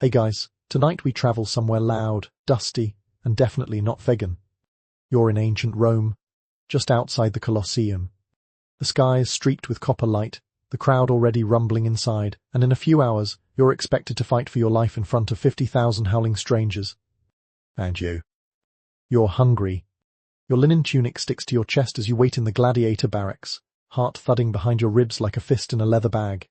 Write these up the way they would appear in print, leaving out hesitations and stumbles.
Hey guys, tonight we travel somewhere loud, dusty, and definitely not vegan. You're in ancient Rome, just outside the Colosseum. The sky is streaked with copper light, the crowd already rumbling inside, and in a few hours, you're expected to fight for your life in front of 50,000 howling strangers. And you're hungry. Your linen tunic sticks to your chest as you wait in the gladiator barracks, heart thudding behind your ribs like a fist in a leather bag.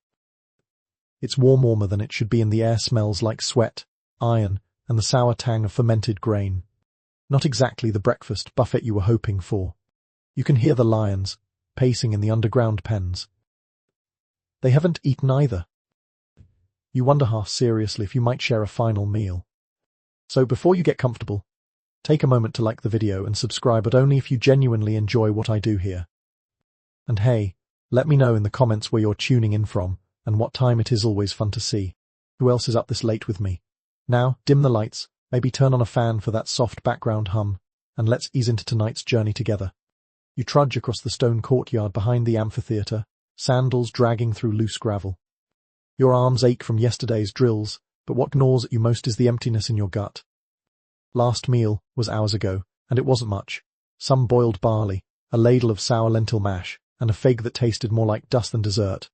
It's warmer than it should be, and the air smells like sweat, iron, and the sour tang of fermented grain. Not exactly the breakfast buffet you were hoping for. You can hear the lions, pacing in the underground pens. They haven't eaten either. You wonder half seriously if you might share a final meal. So before you get comfortable, take a moment to like the video and subscribe, but only if you genuinely enjoy what I do here. And hey, let me know in the comments where you're tuning in from, and what time it is. Always fun to see who else is up this late with me. Now, dim the lights, maybe turn on a fan for that soft background hum, and let's ease into tonight's journey together. You trudge across the stone courtyard behind the amphitheater, sandals dragging through loose gravel. Your arms ache from yesterday's drills, but what gnaws at you most is the emptiness in your gut. Last meal was hours ago, and it wasn't much. Some boiled barley, a ladle of sour lentil mash, and a fig that tasted more like dust than dessert.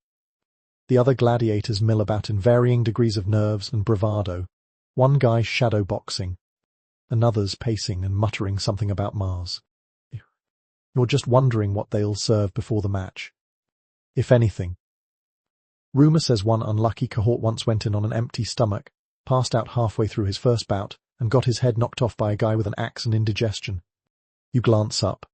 The other gladiators mill about in varying degrees of nerves and bravado. One guy shadow boxing, another's pacing and muttering something about Mars. You're just wondering what they'll serve before the match, if anything. Rumor says one unlucky cohort once went in on an empty stomach, passed out halfway through his first bout, and got his head knocked off by a guy with an axe and indigestion. You glance up.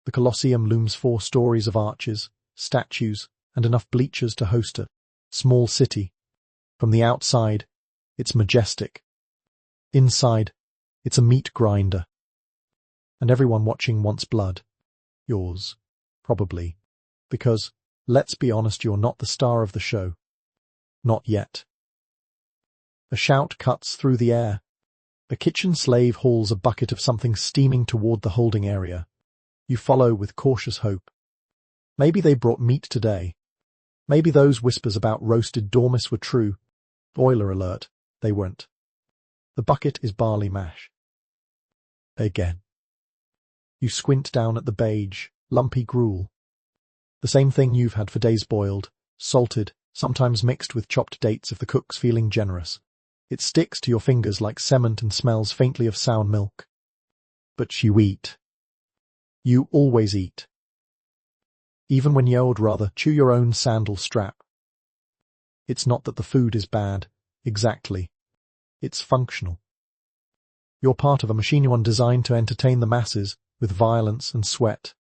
The Colosseum looms 4 stories of arches, statues, and enough bleachers to host a small city. From the outside, it's majestic. Inside, it's a meat grinder. And everyone watching wants blood. Yours, probably. Because, let's be honest, you're not the star of the show. Not yet. A shout cuts through the air. A kitchen slave hauls a bucket of something steaming toward the holding area. You follow with cautious hope. Maybe they brought meat today. Maybe those whispers about roasted dormice were true. Spoiler alert, they weren't. The bucket is barley mash. Again. You squint down at the beige, lumpy gruel. The same thing you've had for days, boiled, salted, sometimes mixed with chopped dates if the cook's feeling generous. It sticks to your fingers like cement and smells faintly of sour milk. But you eat. You always eat. Even when you'd rather chew your own sandal strap. It's not that the food is bad, exactly. It's functional. You're part of a machine one designed to entertain the masses with violence and sweat.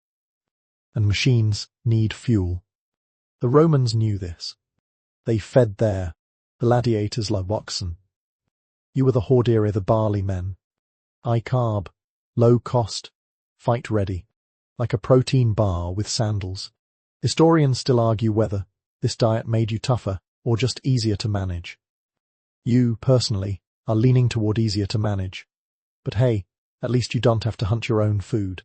And machines need fuel. The Romans knew this. They fed their gladiators like oxen. You were the hordere, the barley men. High carb, low cost, fight ready, like a protein bar with sandals. Historians still argue whether this diet made you tougher or just easier to manage. You, personally, are leaning toward easier to manage. But hey, at least you don't have to hunt your own food.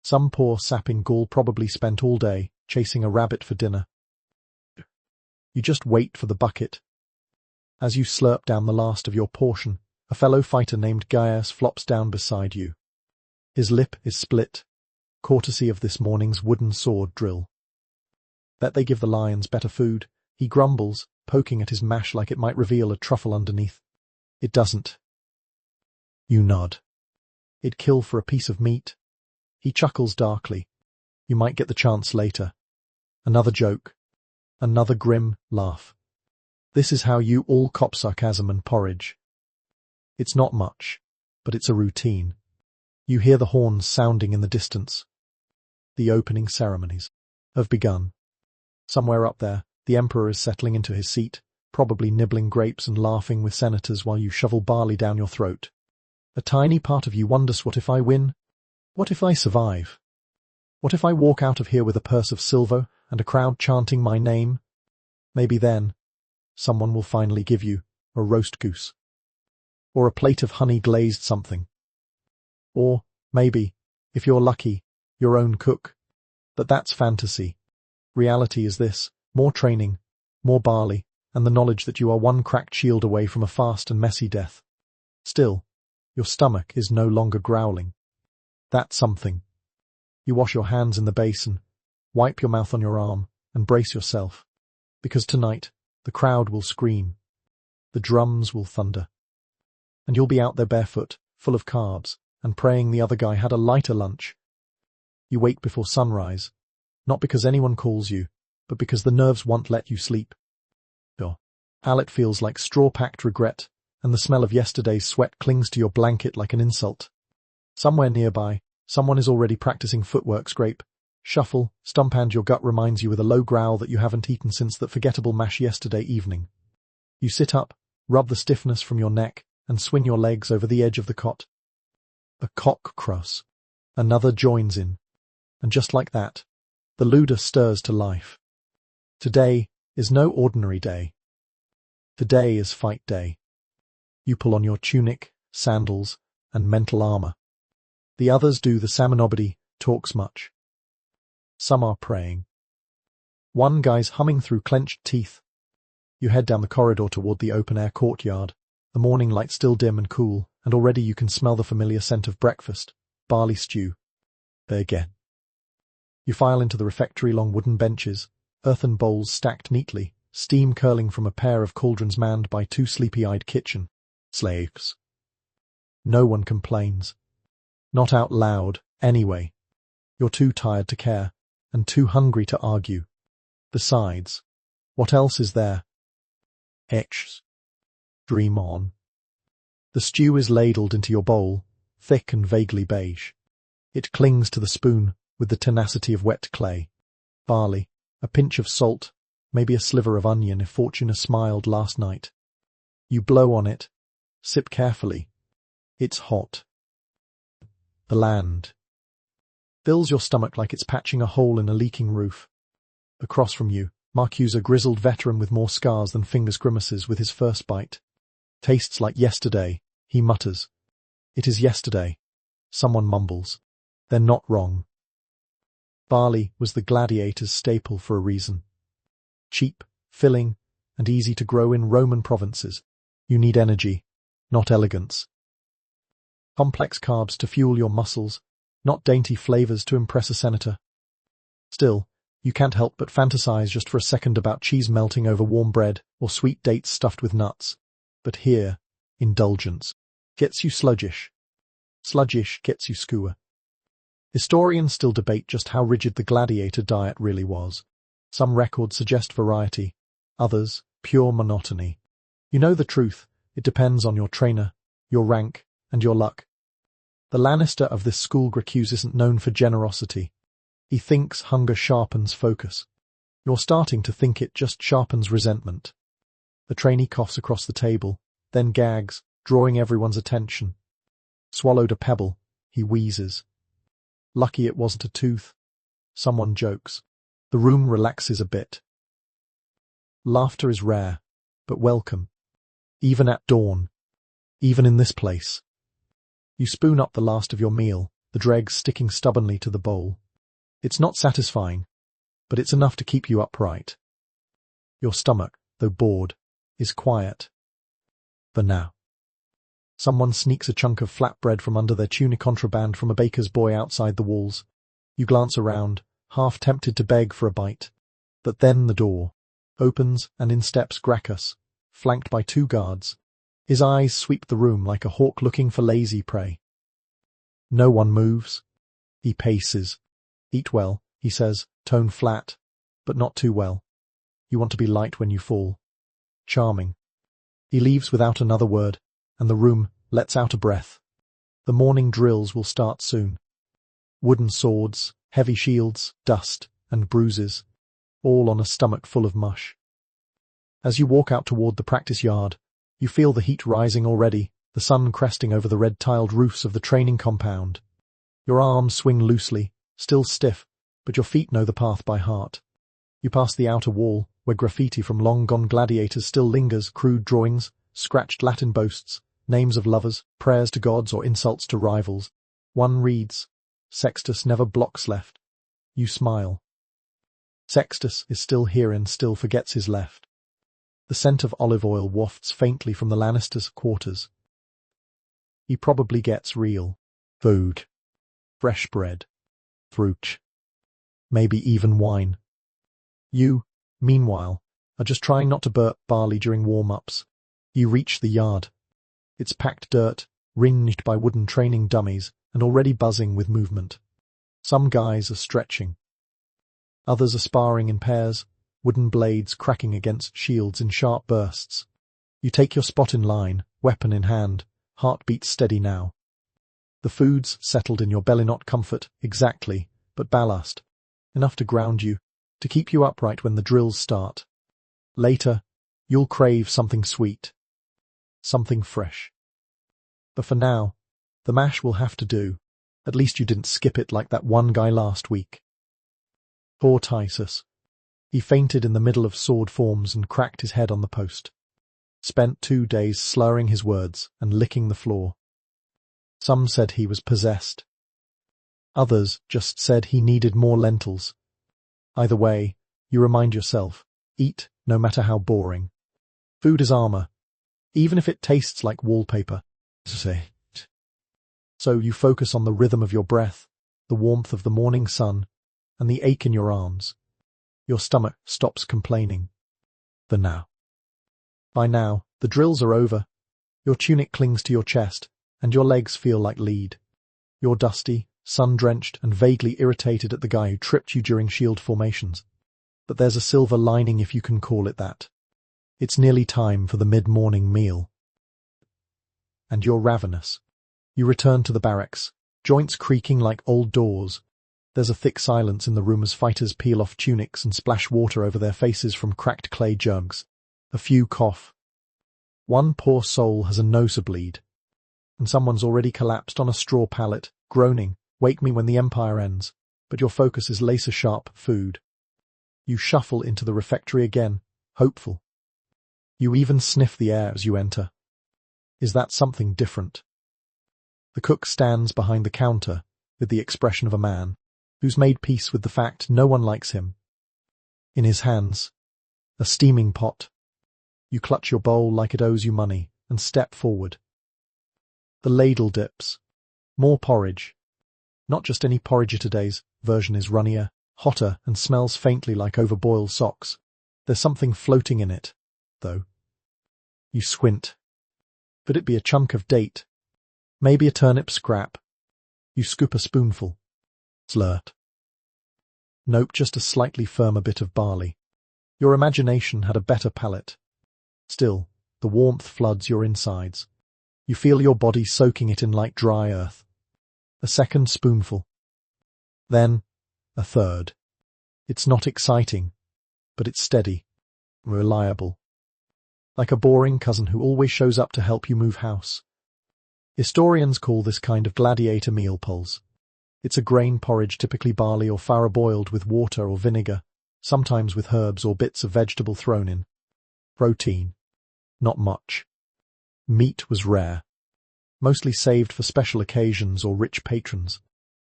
Some poor sap in Gaul probably spent all day chasing a rabbit for dinner. You just wait for the bucket. As you slurp down the last of your portion, a fellow fighter named Gaius flops down beside you. His lip is split, courtesy of this morning's wooden sword drill. Bet they give the lions better food, he grumbles, poking at his mash like it might reveal a truffle underneath. It doesn't. You nod. It'd kill for a piece of meat. He chuckles darkly. You might get the chance later. Another joke. Another grim laugh. This is how you all cop sarcasm and porridge. It's not much, but it's a routine. You hear the horns sounding in the distance. The opening ceremonies have begun. Somewhere up there, the emperor is settling into his seat, probably nibbling grapes and laughing with senators while you shovel barley down your throat. A tiny part of you wonders, what if I win? What if I survive? What if I walk out of here with a purse of silver and a crowd chanting my name? Maybe then, someone will finally give you a roast goose. Or a plate of honey-glazed something. Or, maybe, if you're lucky, your own cook. But that's fantasy. Reality is this: more training, more barley, and the knowledge that you are one cracked shield away from a fast and messy death. Still, your stomach is no longer growling. That's something. You wash your hands in the basin, wipe your mouth on your arm, and brace yourself. Because tonight, the crowd will scream. The drums will thunder. And you'll be out there barefoot, full of carbs, and praying the other guy had a lighter lunch. You wake before sunrise, not because anyone calls you, but because the nerves won't let you sleep. Your palate feels like straw-packed regret, and the smell of yesterday's sweat clings to your blanket like an insult. Somewhere nearby, someone is already practicing footwork scrape, shuffle, stump, and your gut reminds you with a low growl that you haven't eaten since that forgettable mash yesterday evening. You sit up, rub the stiffness from your neck, and swing your legs over the edge of the cot. A cock cross. Another joins in. And just like that, the luda stirs to life. Today is no ordinary day. Today is fight day. You pull on your tunic, sandals, and mental armor. The others do the salmon. Nobody talks much. Some are praying. One guy's humming through clenched teeth. You head down the corridor toward the open-air courtyard, the morning light still dim and cool, and already you can smell the familiar scent of breakfast, barley stew. There again. You file into the refectory along wooden benches, earthen bowls stacked neatly, steam curling from a pair of cauldrons manned by two sleepy-eyed kitchen slaves. No one complains. Not out loud, anyway. You're too tired to care, and too hungry to argue. Besides, what else is there? Etches. Dream on. The stew is ladled into your bowl, thick and vaguely beige. It clings to the spoon with the tenacity of wet clay. Barley, a pinch of salt, maybe a sliver of onion if Fortuna smiled last night. You blow on it, sip carefully. It's hot. The land fills your stomach like it's patching a hole in a leaking roof. Across from you, Marcu's a grizzled veteran with more scars than fingers grimaces with his first bite. Tastes like yesterday, he mutters. It is yesterday. Someone mumbles. They're not wrong. Barley was the gladiator's staple for a reason. Cheap, filling, and easy to grow in Roman provinces. You need energy, not elegance. Complex carbs to fuel your muscles, not dainty flavors to impress a senator. Still, you can't help but fantasize just for a second about cheese melting over warm bread or sweet dates stuffed with nuts. But here, indulgence gets you sluggish. Sluggish gets you skewer. Historians still debate just how rigid the gladiator diet really was. Some records suggest variety, others, pure monotony. You know the truth, it depends on your trainer, your rank, and your luck. The Lannister of this school Gracchus isn't known for generosity. He thinks hunger sharpens focus. You're starting to think it just sharpens resentment. The trainee coughs across the table, then gags, drawing everyone's attention. Swallowed a pebble, he wheezes. Lucky it wasn't a tooth. Someone jokes. The room relaxes a bit. Laughter is rare, but welcome. Even at dawn. Even in this place. You spoon up the last of your meal, the dregs sticking stubbornly to the bowl. It's not satisfying, but it's enough to keep you upright. Your stomach, though bored, is quiet. For now. Someone sneaks a chunk of flatbread from under their tunic, contraband from a baker's boy outside the walls. You glance around, half tempted to beg for a bite. But then the door opens and in steps Gracchus, flanked by two guards. His eyes sweep the room like a hawk looking for lazy prey. No one moves. He paces. Eat well, he says, tone flat, but not too well. You want to be light when you fall. Charming. He leaves without another word, and the room lets out a breath. The morning drills will start soon. Wooden swords, heavy shields, dust, and bruises, all on a stomach full of mush. As you walk out toward the practice yard, you feel the heat rising already, the sun cresting over the red-tiled roofs of the training compound. Your arms swing loosely, still stiff, but your feet know the path by heart. You pass the outer wall, where graffiti from long-gone gladiators still lingers, crude drawings, scratched Latin boasts, names of lovers, prayers to gods or insults to rivals. One reads, Sextus never blocks left. You smile. Sextus is still here and still forgets his left. The scent of olive oil wafts faintly from the Lannisters' quarters. He probably gets real food, fresh bread, fruit, maybe even wine. You, meanwhile, are just trying not to burp barley during warm-ups. You reach the yard. It's packed dirt, ringed by wooden training dummies, and already buzzing with movement. Some guys are stretching. Others are sparring in pairs, wooden blades cracking against shields in sharp bursts. You take your spot in line, weapon in hand, heartbeat steady now. The food's settled in your belly, not comfort, exactly, but ballast. Enough to ground you, to keep you upright when the drills start. Later, you'll crave something sweet. Something fresh. But for now, the mash will have to do. At least you didn't skip it like that one guy last week. Poor Tysus. He fainted in the middle of sword forms and cracked his head on the post. Spent 2 days slurring his words and licking the floor. Some said he was possessed. Others just said he needed more lentils. Either way, you remind yourself, eat, no matter how boring. Food is armor, even if it tastes like wallpaper. So you focus on the rhythm of your breath, the warmth of the morning sun, and the ache in your arms. Your stomach stops complaining. For now. By now, the drills are over. Your tunic clings to your chest, and your legs feel like lead. You're dusty, sun-drenched, and vaguely irritated at the guy who tripped you during shield formations. But there's a silver lining, if you can call it that. It's nearly time for the mid-morning meal. And you're ravenous. You return to the barracks, joints creaking like old doors. There's a thick silence in the room as fighters peel off tunics and splash water over their faces from cracked clay jugs. A few cough. One poor soul has a nosebleed. And someone's already collapsed on a straw pallet, groaning, "Wake me when the empire ends." But your focus is laser-sharp food. You shuffle into the refectory again, hopeful. You even sniff the air as you enter. Is that something different? The cook stands behind the counter with the expression of a man who's made peace with the fact no one likes him. In his hands, a steaming pot. You clutch your bowl like it owes you money and step forward. The ladle dips. More porridge. Not just any porridge. Today's version is runnier, hotter, and smells faintly like overboiled socks. There's something floating in it, though. You squint. Could it be a chunk of date? Maybe a turnip scrap. You scoop a spoonful. Slurt. Nope, just a slightly firmer bit of barley. Your imagination had a better palate. Still, the warmth floods your insides. You feel your body soaking it in like dry earth. A second spoonful. Then, a third. It's not exciting, but it's steady, reliable. Like a boring cousin who always shows up to help you move house. Historians call this kind of gladiator meal pulse. It's a grain porridge, typically barley or farro, boiled with water or vinegar, sometimes with herbs or bits of vegetable thrown in. Protein. Not much. Meat was rare. Mostly saved for special occasions or rich patrons.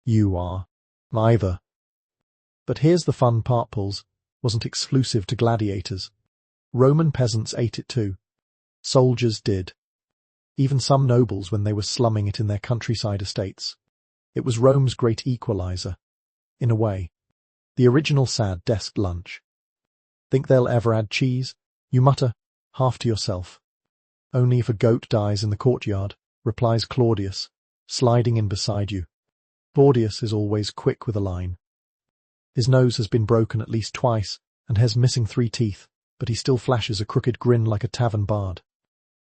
You are neither. But here's the fun part: pulse wasn't exclusive to gladiators. Roman peasants ate it too. Soldiers did. Even some nobles when they were slumming it in their countryside estates. It was Rome's great equalizer. In a way. The original sad desk lunch. Think they'll ever add cheese? You mutter, half to yourself. Only if a goat dies in the courtyard, replies Claudius, sliding in beside you. Claudius is always quick with a line. His nose has been broken at least twice, and has missing 3 teeth, but he still flashes a crooked grin like a tavern bard.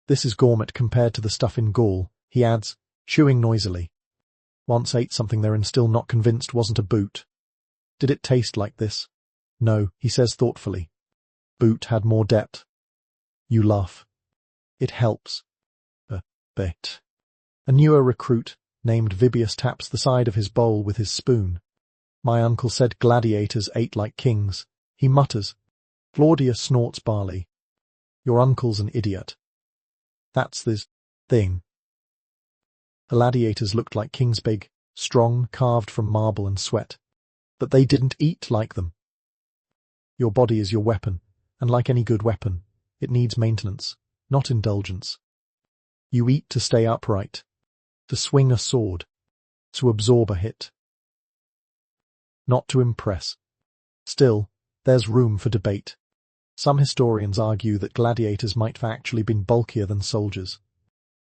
This is gourmet compared to the stuff in Gaul, he adds, chewing noisily. Once ate something there and still not convinced wasn't a boot. Did it taste like this? No, he says thoughtfully. Boot had more depth. You laugh. It helps. A bit. A newer recruit, named Vibius, taps the side of his bowl with his spoon. My uncle said gladiators ate like kings. He mutters. Claudius snorts barley. Your uncle's an idiot. That's this thing. Gladiators looked like kings, big, strong, carved from marble and sweat. But they didn't eat like them. Your body is your weapon, and like any good weapon, It needs maintenance, not indulgence. You eat to stay upright, to swing a sword, to absorb a hit, not to impress. Still, there's room for debate. Some historians argue that gladiators might have actually been bulkier than soldiers.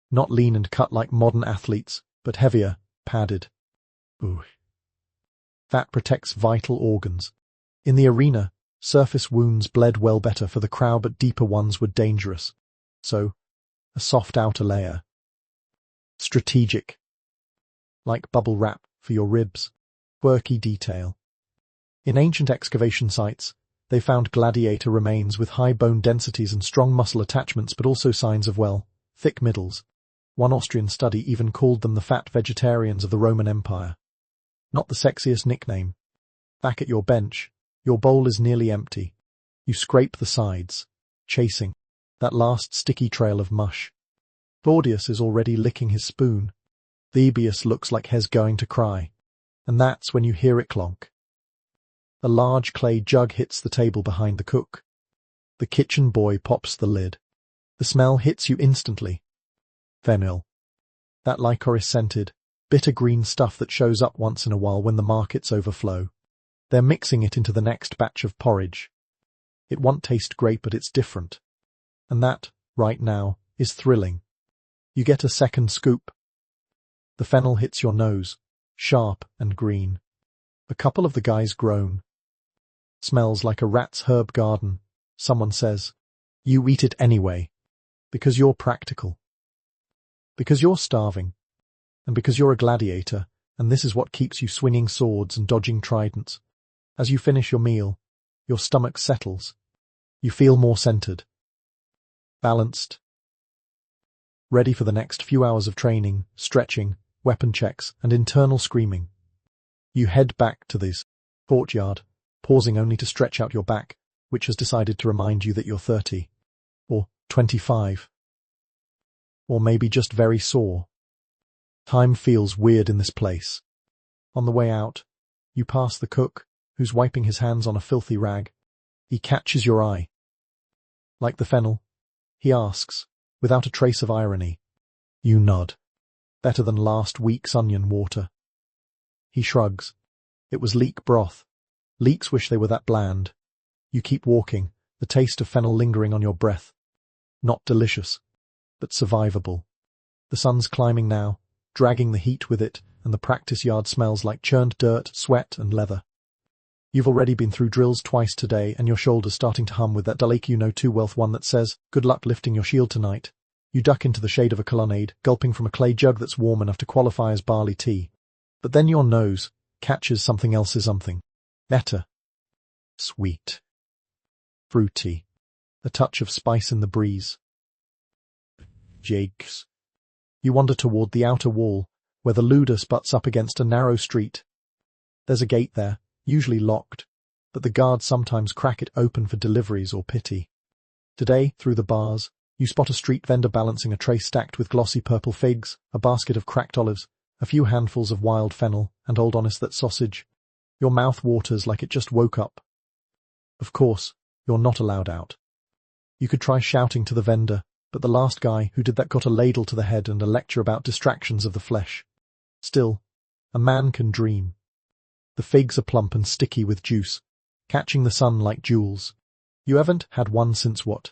Not lean and cut like modern athletes, but heavier, padded. Ooh. Fat protects vital organs. In the arena, surface wounds bled well better for the crowd, but deeper ones were dangerous. So, a soft outer layer. Strategic. Like bubble wrap for your ribs. Quirky detail. In ancient excavation sites, they found gladiator remains with high bone densities and strong muscle attachments, but also signs of, well, thick middles. One Austrian study even called them the fat vegetarians of the Roman Empire. Not the sexiest nickname. Back at your bench, your bowl is nearly empty. You scrape the sides, chasing that last sticky trail of mush. Claudius is already licking his spoon. Thebeius looks like he's going to cry. And that's when you hear it clonk. A large clay jug hits the table behind the cook. The kitchen boy pops the lid. The smell hits you instantly. Fennel. That licorice-scented, bitter green stuff that shows up once in a while when the markets overflow. They're mixing it into the next batch of porridge. It won't taste great, but it's different. And that, right now, is thrilling. You get a second scoop. The fennel hits your nose, sharp and green. A couple of the guys groan. Smells like a rat's herb garden. Someone says, you eat it anyway. Because you're practical. Because you're starving. And because you're a gladiator, and this is what keeps you swinging swords and dodging tridents. As you finish your meal, your stomach settles. You feel more centered. Balanced. Ready for the next few hours of training, stretching, weapon checks, and internal screaming. You head back to this courtyard, pausing only to stretch out your back, which has decided to remind you that you're 30. Or 25. Or maybe just very sore. Time feels weird in this place. On the way out, you pass the cook, who's wiping his hands on a filthy rag. He catches your eye. Like the fennel, he asks, without a trace of irony. You nod. Better than last week's onion water. He shrugs. It was leek broth. Leeks wish they were that bland. You keep walking, the taste of fennel lingering on your breath. Not delicious, but survivable. The sun's climbing now, dragging the heat with it, and the practice yard smells like churned dirt, sweat, and leather. You've already been through drills twice today, and your shoulder's starting to hum with that dull ache you know too well, one that says, good luck lifting your shield tonight. You duck into the shade of a colonnade, gulping from a clay jug that's warm enough to qualify as barley tea. But then your nose catches something else's something. Better. Sweet. Fruity. A touch of spice in the breeze. Jigs. You wander toward the outer wall, where the Ludus butts up against a narrow street. There's a gate there, usually locked, but the guards sometimes crack it open for deliveries or pity. Today, through the bars, you spot a street vendor balancing a tray stacked with glossy purple figs, a basket of cracked olives, a few handfuls of wild fennel, and old honest that sausage. Your mouth waters like it just woke up. Of course, you're not allowed out. You could try shouting to the vendor, but the last guy who did that got a ladle to the head and a lecture about distractions of the flesh. Still, a man can dream. The figs are plump and sticky with juice, catching the sun like jewels. You haven't had one since what?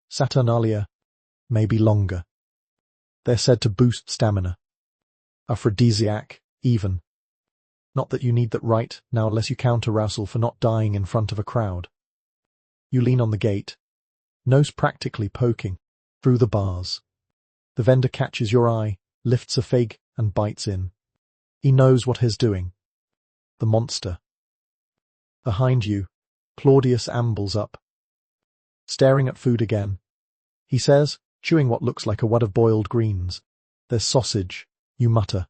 Saturnalia? Maybe longer. They're said to boost stamina. Aphrodisiac, even. Not that you need that right now unless you count arousal for not dying in front of a crowd. You lean on the gate, nose practically poking, through the bars. The vendor catches your eye, lifts a fig, and bites in. He knows what he's doing. The monster. Behind you, Claudius ambles up. Staring at food again. He says, chewing what looks like a wad of boiled greens. There's sausage, you mutter.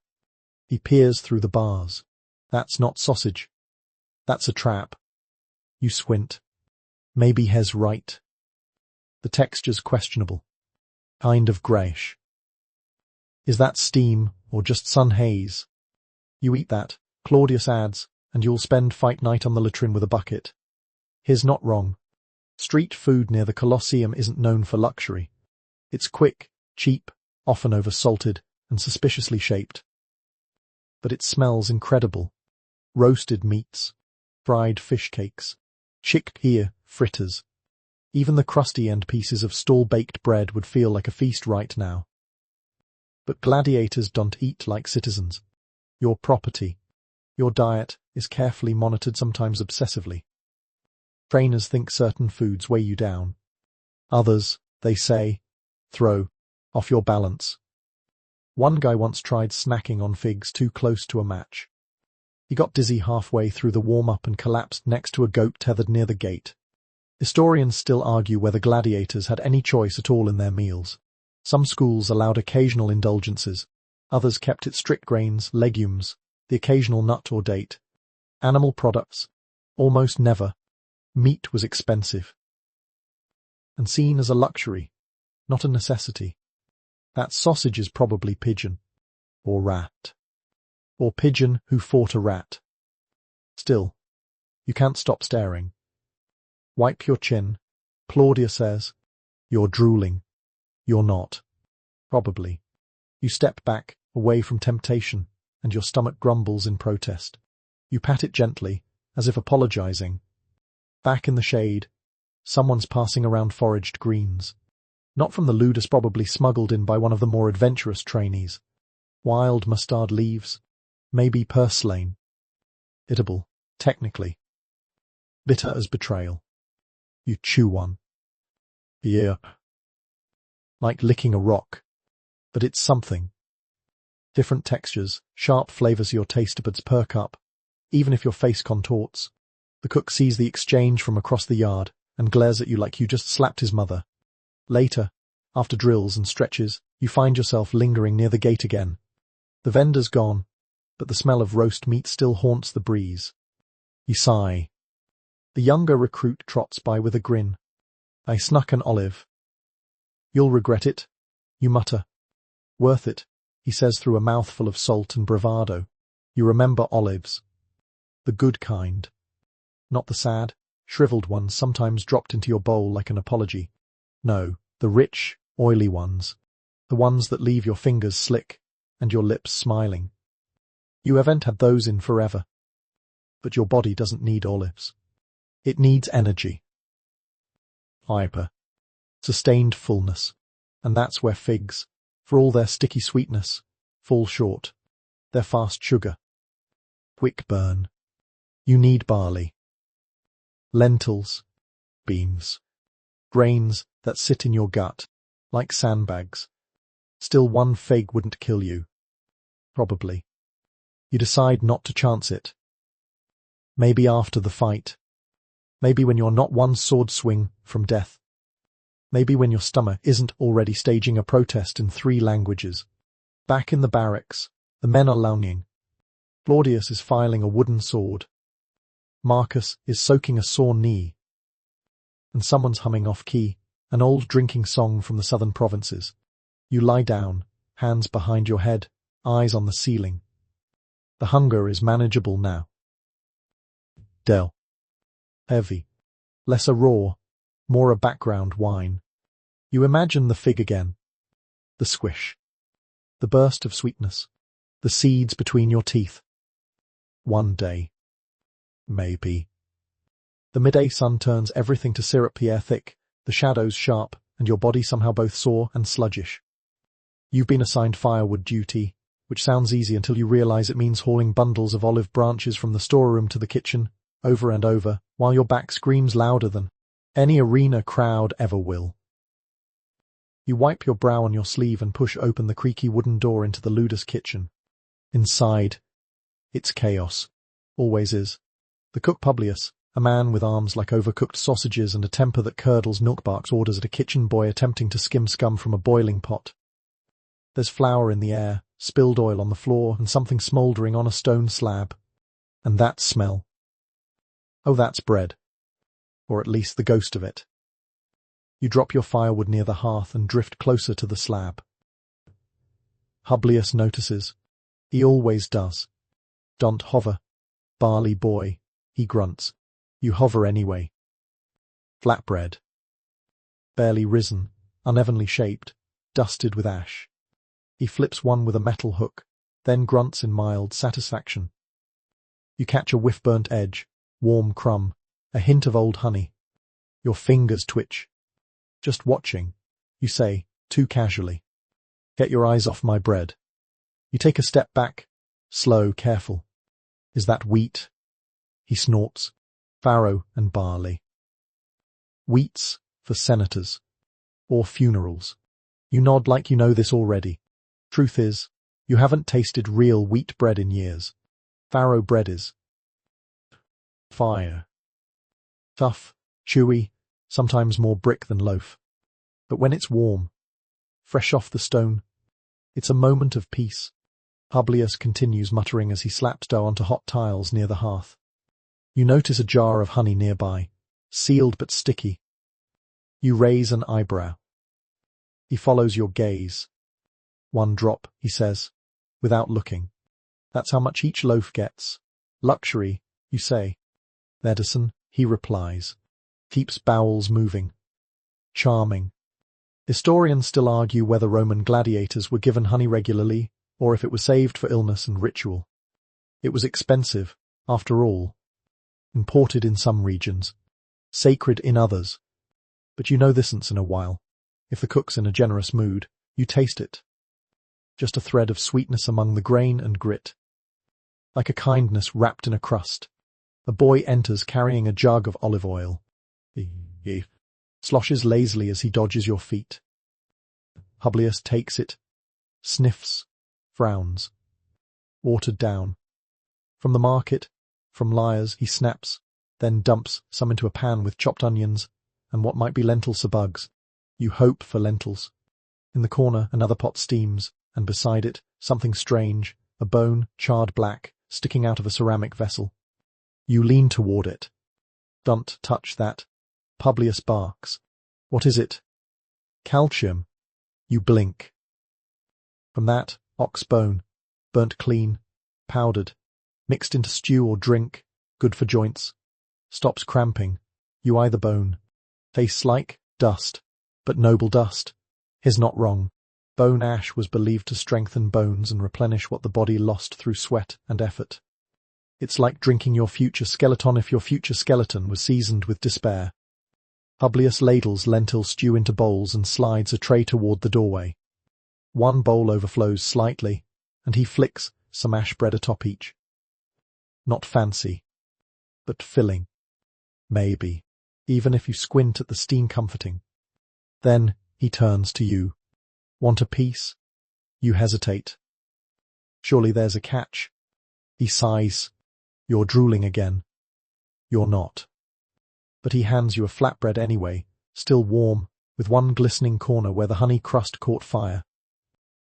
He peers through the bars. That's not sausage. That's a trap. You squint. Maybe he's right. The texture's questionable. Kind of greyish. Is that steam, or just sun haze? You eat that, Claudius adds, and you'll spend fight night on the latrine with a bucket. He's not wrong. Street food near the Colosseum isn't known for luxury. It's quick, cheap, often over-salted, and suspiciously shaped. But it smells incredible. Roasted meats, fried fish cakes, chickpea fritters. Even the crusty end pieces of stall-baked bread would feel like a feast right now. But gladiators don't eat like citizens. Your property, your diet is carefully monitored, sometimes obsessively. Trainers think certain foods weigh you down. Others, they say, throw off your balance. One guy once tried snacking on figs too close to a match. He got dizzy halfway through the warm-up and collapsed next to a goat tethered near the gate. Historians still argue whether gladiators had any choice at all in their meals. Some schools allowed occasional indulgences. Others kept it strict: grains, legumes, the occasional nut or date. Animal products, almost never. Meat was expensive and seen as a luxury, not a necessity. That sausage is probably pigeon, or rat, or pigeon who fought a rat. Still, you can't stop staring. Wipe your chin. Claudia says, "You're drooling." You're not. Probably. You step back, away from temptation, and your stomach grumbles in protest. You pat it gently, as if apologizing. Back in the shade, someone's passing around foraged greens. Not from the ludus, probably smuggled in by one of the more adventurous trainees. Wild mustard leaves, maybe purslane. Edible, technically. Bitter as betrayal. You chew one. Yeah. Like licking a rock. But it's something. Different textures, sharp flavors, your taste buds perk up, even if your face contorts. The cook sees the exchange from across the yard and glares at you like you just slapped his mother. Later, after drills and stretches, you find yourself lingering near the gate again. The vendor's gone, but the smell of roast meat still haunts the breeze. You sigh. The younger recruit trots by with a grin. "I snuck an olive." "You'll regret it," you mutter. "Worth it," he says through a mouthful of salt and bravado. You remember olives. The good kind. Not the sad, shriveled ones sometimes dropped into your bowl like an apology. No, the rich, oily ones. The ones that leave your fingers slick and your lips smiling. You haven't had those in forever. But your body doesn't need olives. It needs energy. Hyper. Sustained fullness. And that's where figs, for all their sticky sweetness, fall short. They're fast sugar. Quick burn. You need barley. Lentils. Beans. Grains that sit in your gut, like sandbags. Still, one fig wouldn't kill you. Probably. You decide not to chance it. Maybe after the fight. Maybe when you're not one sword swing from death. Maybe when your stomach isn't already staging a protest in 3 languages. Back in the barracks, the men are lounging. Claudius is filing a wooden sword. Marcus is soaking a sore knee. And someone's humming off-key, an old drinking song from the southern provinces. You lie down, hands behind your head, eyes on the ceiling. The hunger is manageable now. Del. Heavy. Less a roar, more a background whine. You imagine the fig again. The squish. The burst of sweetness. The seeds between your teeth. One day. Maybe. The midday sun turns everything to syrup-pierre thick, the shadows sharp, and your body somehow both sore and sluggish. You've been assigned firewood duty, which sounds easy until you realize it means hauling bundles of olive branches from the storeroom to the kitchen, over and over, while your back screams louder than any arena crowd ever will. You wipe your brow on your sleeve and push open the creaky wooden door into the ludus kitchen. Inside, it's chaos. Always is. The cook Publius, a man with arms like overcooked sausages and a temper that curdles milkbarks, orders at a kitchen boy attempting to skim scum from a boiling pot. There's flour in the air, spilled oil on the floor, and something smouldering on a stone slab. And that smell. Oh, that's bread. Or at least the ghost of it. You drop your firewood near the hearth and drift closer to the slab. Publius notices. He always does. Don't hover. Barley boy, he grunts. You hover anyway. Flatbread. Barely risen, unevenly shaped, dusted with ash. He flips one with a metal hook, then grunts in mild satisfaction. You catch a whiff-burnt edge, warm crumb, a hint of old honey. Your fingers twitch. Just watching, you say, too casually. Get your eyes off my bread. You take a step back, slow, careful. Is that wheat? He snorts. Farro and barley. Wheats for senators. Or funerals. You nod like you know this already. Truth is, you haven't tasted real wheat bread in years. Farro bread is fire. Tough, chewy, sometimes more brick than loaf. But when it's warm, fresh off the stone, it's a moment of peace. Publius continues muttering as he slaps dough onto hot tiles near the hearth. You notice a jar of honey nearby, sealed but sticky. You raise an eyebrow. He follows your gaze. 1 drop, he says, without looking. That's how much each loaf gets. Luxury, you say. Medicine, he replies. Keeps bowels moving. Charming. Historians still argue whether Roman gladiators were given honey regularly, or if it was saved for illness and ritual. It was expensive, after all. Imported in some regions. Sacred in others. But you know this once in a while. If the cook's in a generous mood, you taste it. Just a thread of sweetness among the grain and grit. Like a kindness wrapped in a crust. A boy enters carrying a jug of olive oil. He sloshes lazily as he dodges your feet. Publius takes it, sniffs, frowns. Watered down. From the market, from Liar's, he snaps, then dumps some into a pan with chopped onions and what might be lentil sabugs. You hope for lentils. In the corner, another pot steams, and beside it, something strange, a bone, charred black, sticking out of a ceramic vessel. You lean toward it. Don't touch that. Publius barks. What is it? Calcium. You blink. From that, ox bone, burnt clean, powdered, mixed into stew or drink, good for joints. Stops cramping. You eye the bone. Tastes like dust, but noble dust. He's not wrong. Bone ash was believed to strengthen bones and replenish what the body lost through sweat and effort. It's like drinking your future skeleton if your future skeleton was seasoned with despair. Publius ladles lentil stew into bowls and slides a tray toward the doorway. 1 bowl overflows slightly, and he flicks some ash bread atop each. Not fancy, but filling. Maybe, even if you squint at the steam comforting. Then he turns to you. Want a piece? You hesitate. Surely there's a catch. He sighs. You're drooling again. You're not. But he hands you a flatbread anyway, still warm, with one glistening corner where the honey crust caught fire.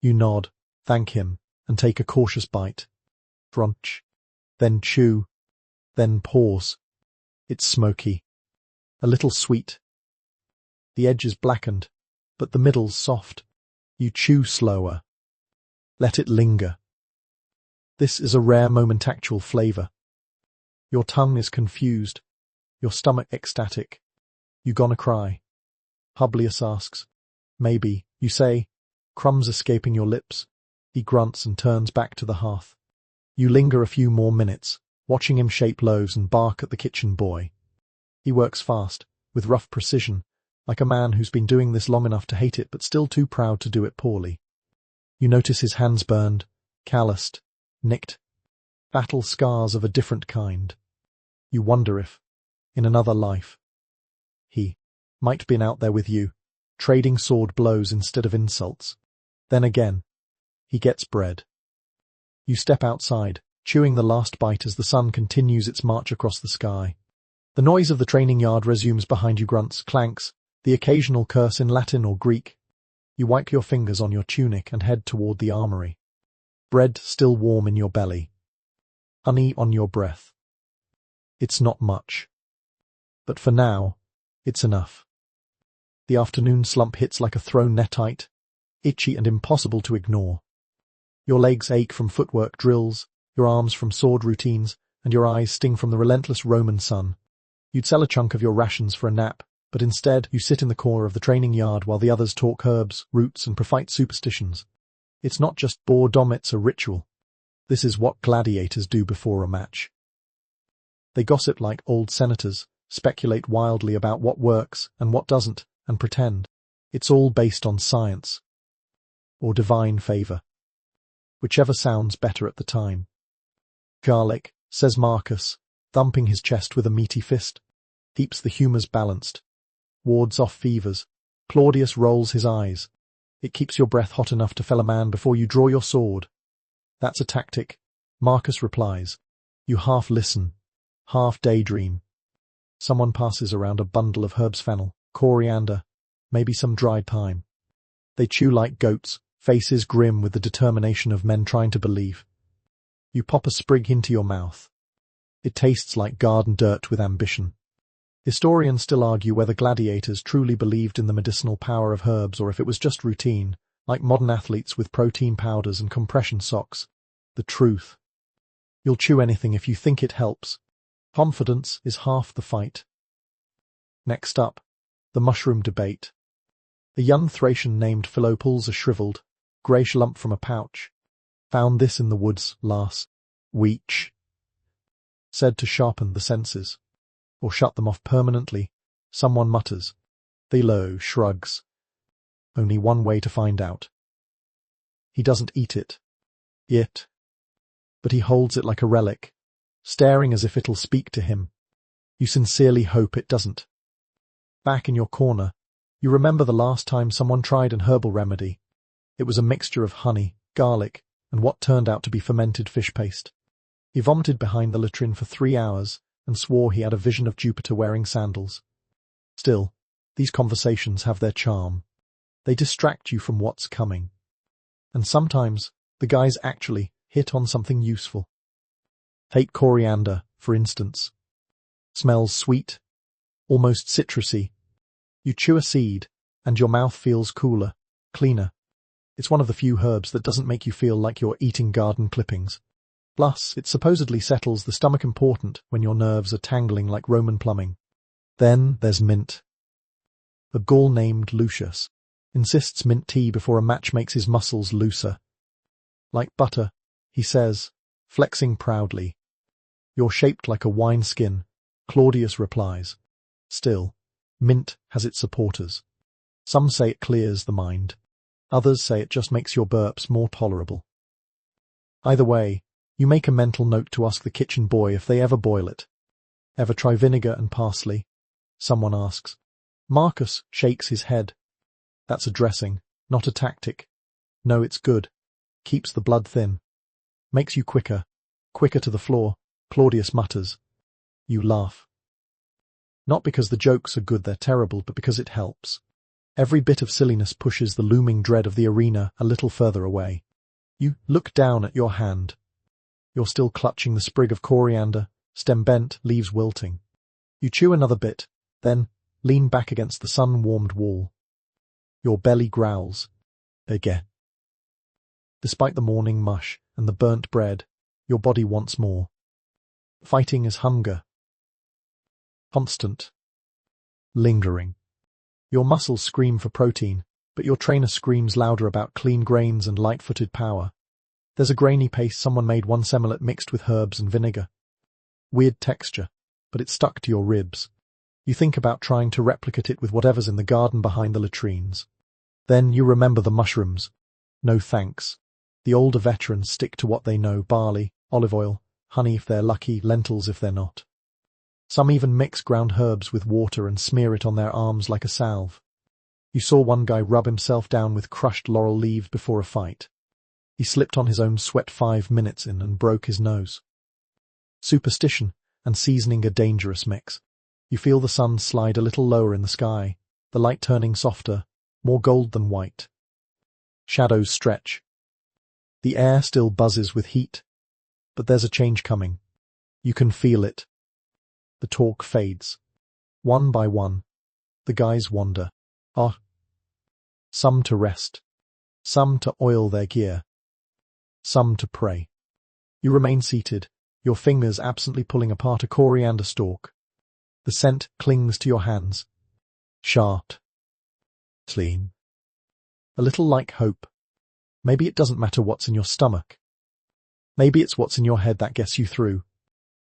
You nod, thank him, and take a cautious bite. Crunch. Then chew. Then pause. It's smoky. A little sweet. The edge is blackened, but the middle's soft. You chew slower. Let it linger. This is a rare moment actual flavor. Your tongue is confused. Your stomach ecstatic. You gonna cry? Publius asks. Maybe, you say, crumbs escaping your lips. He grunts and turns back to the hearth. You linger a few more minutes, watching him shape loaves and bark at the kitchen boy. He works fast, with rough precision, like a man who's been doing this long enough to hate it but still too proud to do it poorly. You notice his hands burned, calloused, nicked, battle scars of a different kind. You wonder if, in another life, he might been out there with you, trading sword blows instead of insults. Then again, he gets bread. You step outside, chewing the last bite as the sun continues its march across the sky. The noise of the training yard resumes behind you, grunts, clanks, the occasional curse in Latin or Greek. You wipe your fingers on your tunic and head toward the armory. Bread still warm in your belly. Honey on your breath. It's not much. But for now, it's enough. The afternoon slump hits like a thrown netite, itchy and impossible to ignore. Your legs ache from footwork drills, your arms from sword routines, and your eyes sting from the relentless Roman sun. You'd sell a chunk of your rations for a nap, But instead, you sit in the corner of the training yard while the others talk herbs, roots, and profite superstitions. It's not just boredom, it's a ritual. This is what gladiators do before a match. They gossip like old senators, speculate wildly about what works and what doesn't, and pretend it's all based on science or divine favor, whichever sounds better at the time. Garlic, says Marcus, thumping his chest with a meaty fist, keeps the humours balanced, wards off fevers. Claudius rolls his eyes. It keeps your breath hot enough to fell a man before you draw your sword. That's a tactic, Marcus replies. You half listen, half daydream. Someone passes around a bundle of herbs, fennel, coriander, maybe some dried thyme. They chew like goats, faces grim with the determination of men trying to believe. You pop a sprig into your mouth. It tastes like garden dirt with ambition. Historians still argue whether gladiators truly believed in the medicinal power of herbs or if it was just routine, like modern athletes with protein powders and compression socks. The truth. You'll chew anything if you think it helps. Confidence is half the fight. Next up, the mushroom debate. A young Thracian named Philo pulls a shriveled, greyish lump from a pouch. Found this in the woods last week. Said to sharpen the senses, or shut them off permanently, someone mutters. Philo shrugs. Only one way to find out. He doesn't eat it. Yet. But he holds it like a relic, staring as if it'll speak to him. You sincerely hope it doesn't. Back in your corner, you remember the last time someone tried an herbal remedy. It was a mixture of honey, garlic, and what turned out to be fermented fish paste. He vomited behind the latrine for 3 hours and swore he had a vision of Jupiter wearing sandals. Still, these conversations have their charm. They distract you from what's coming. And sometimes, the guys actually hit on something useful. Take coriander, for instance. Smells sweet, almost citrusy. You chew a seed, and your mouth feels cooler, cleaner. It's one of the few herbs that doesn't make you feel like you're eating garden clippings. Plus, it supposedly settles the stomach important when your nerves are tangling like Roman plumbing. Then there's mint. A Gaul named Lucius insists mint tea before a match makes his muscles looser. Like butter, he says, flexing proudly. You're shaped like a wineskin, Claudius replies. Still, mint has its supporters. Some say it clears the mind. Others say it just makes your burps more tolerable. Either way, you make a mental note to ask the kitchen boy if they ever boil it. Ever try vinegar and parsley? Someone asks. Marcus shakes his head. That's a dressing, not a tactic. No, it's good. Keeps the blood thin. Makes you quicker to the floor, Claudius mutters. You laugh. Not because the jokes are good, they're terrible, but because it helps. Every bit of silliness pushes the looming dread of the arena a little further away. You look down at your hand. You're still clutching the sprig of coriander, stem bent, leaves wilting. You chew another bit, then lean back against the sun-warmed wall. Your belly growls. Again. Despite the morning mush and the burnt bread, your body wants more. Fighting is hunger. Constant. Lingering. Your muscles scream for protein, but your trainer screams louder about clean grains and light-footed power. There's a grainy paste someone made one semolet mixed with herbs and vinegar. Weird texture, but it's stuck to your ribs. You think about trying to replicate it with whatever's in the garden behind the latrines. Then you remember the mushrooms. No thanks. The older veterans stick to what they know: barley, olive oil, honey if they're lucky, lentils if they're not. Some even mix ground herbs with water and smear it on their arms like a salve. You saw one guy rub himself down with crushed laurel leaves before a fight. He slipped on his own sweat 5 minutes in and broke his nose. Superstition and seasoning a dangerous mix. You feel the sun slide a little lower in the sky, the light turning softer, more gold than white. Shadows stretch. The air still buzzes with heat, but there's a change coming. You can feel it. The talk fades. One by one, the guys wander. Some to rest, some to oil their gear, some to pray. You remain seated, your fingers absently pulling apart a coriander stalk. The scent clings to your hands. Shart. Clean. A little like hope. Maybe it doesn't matter what's in your stomach. Maybe it's what's in your head that gets you through.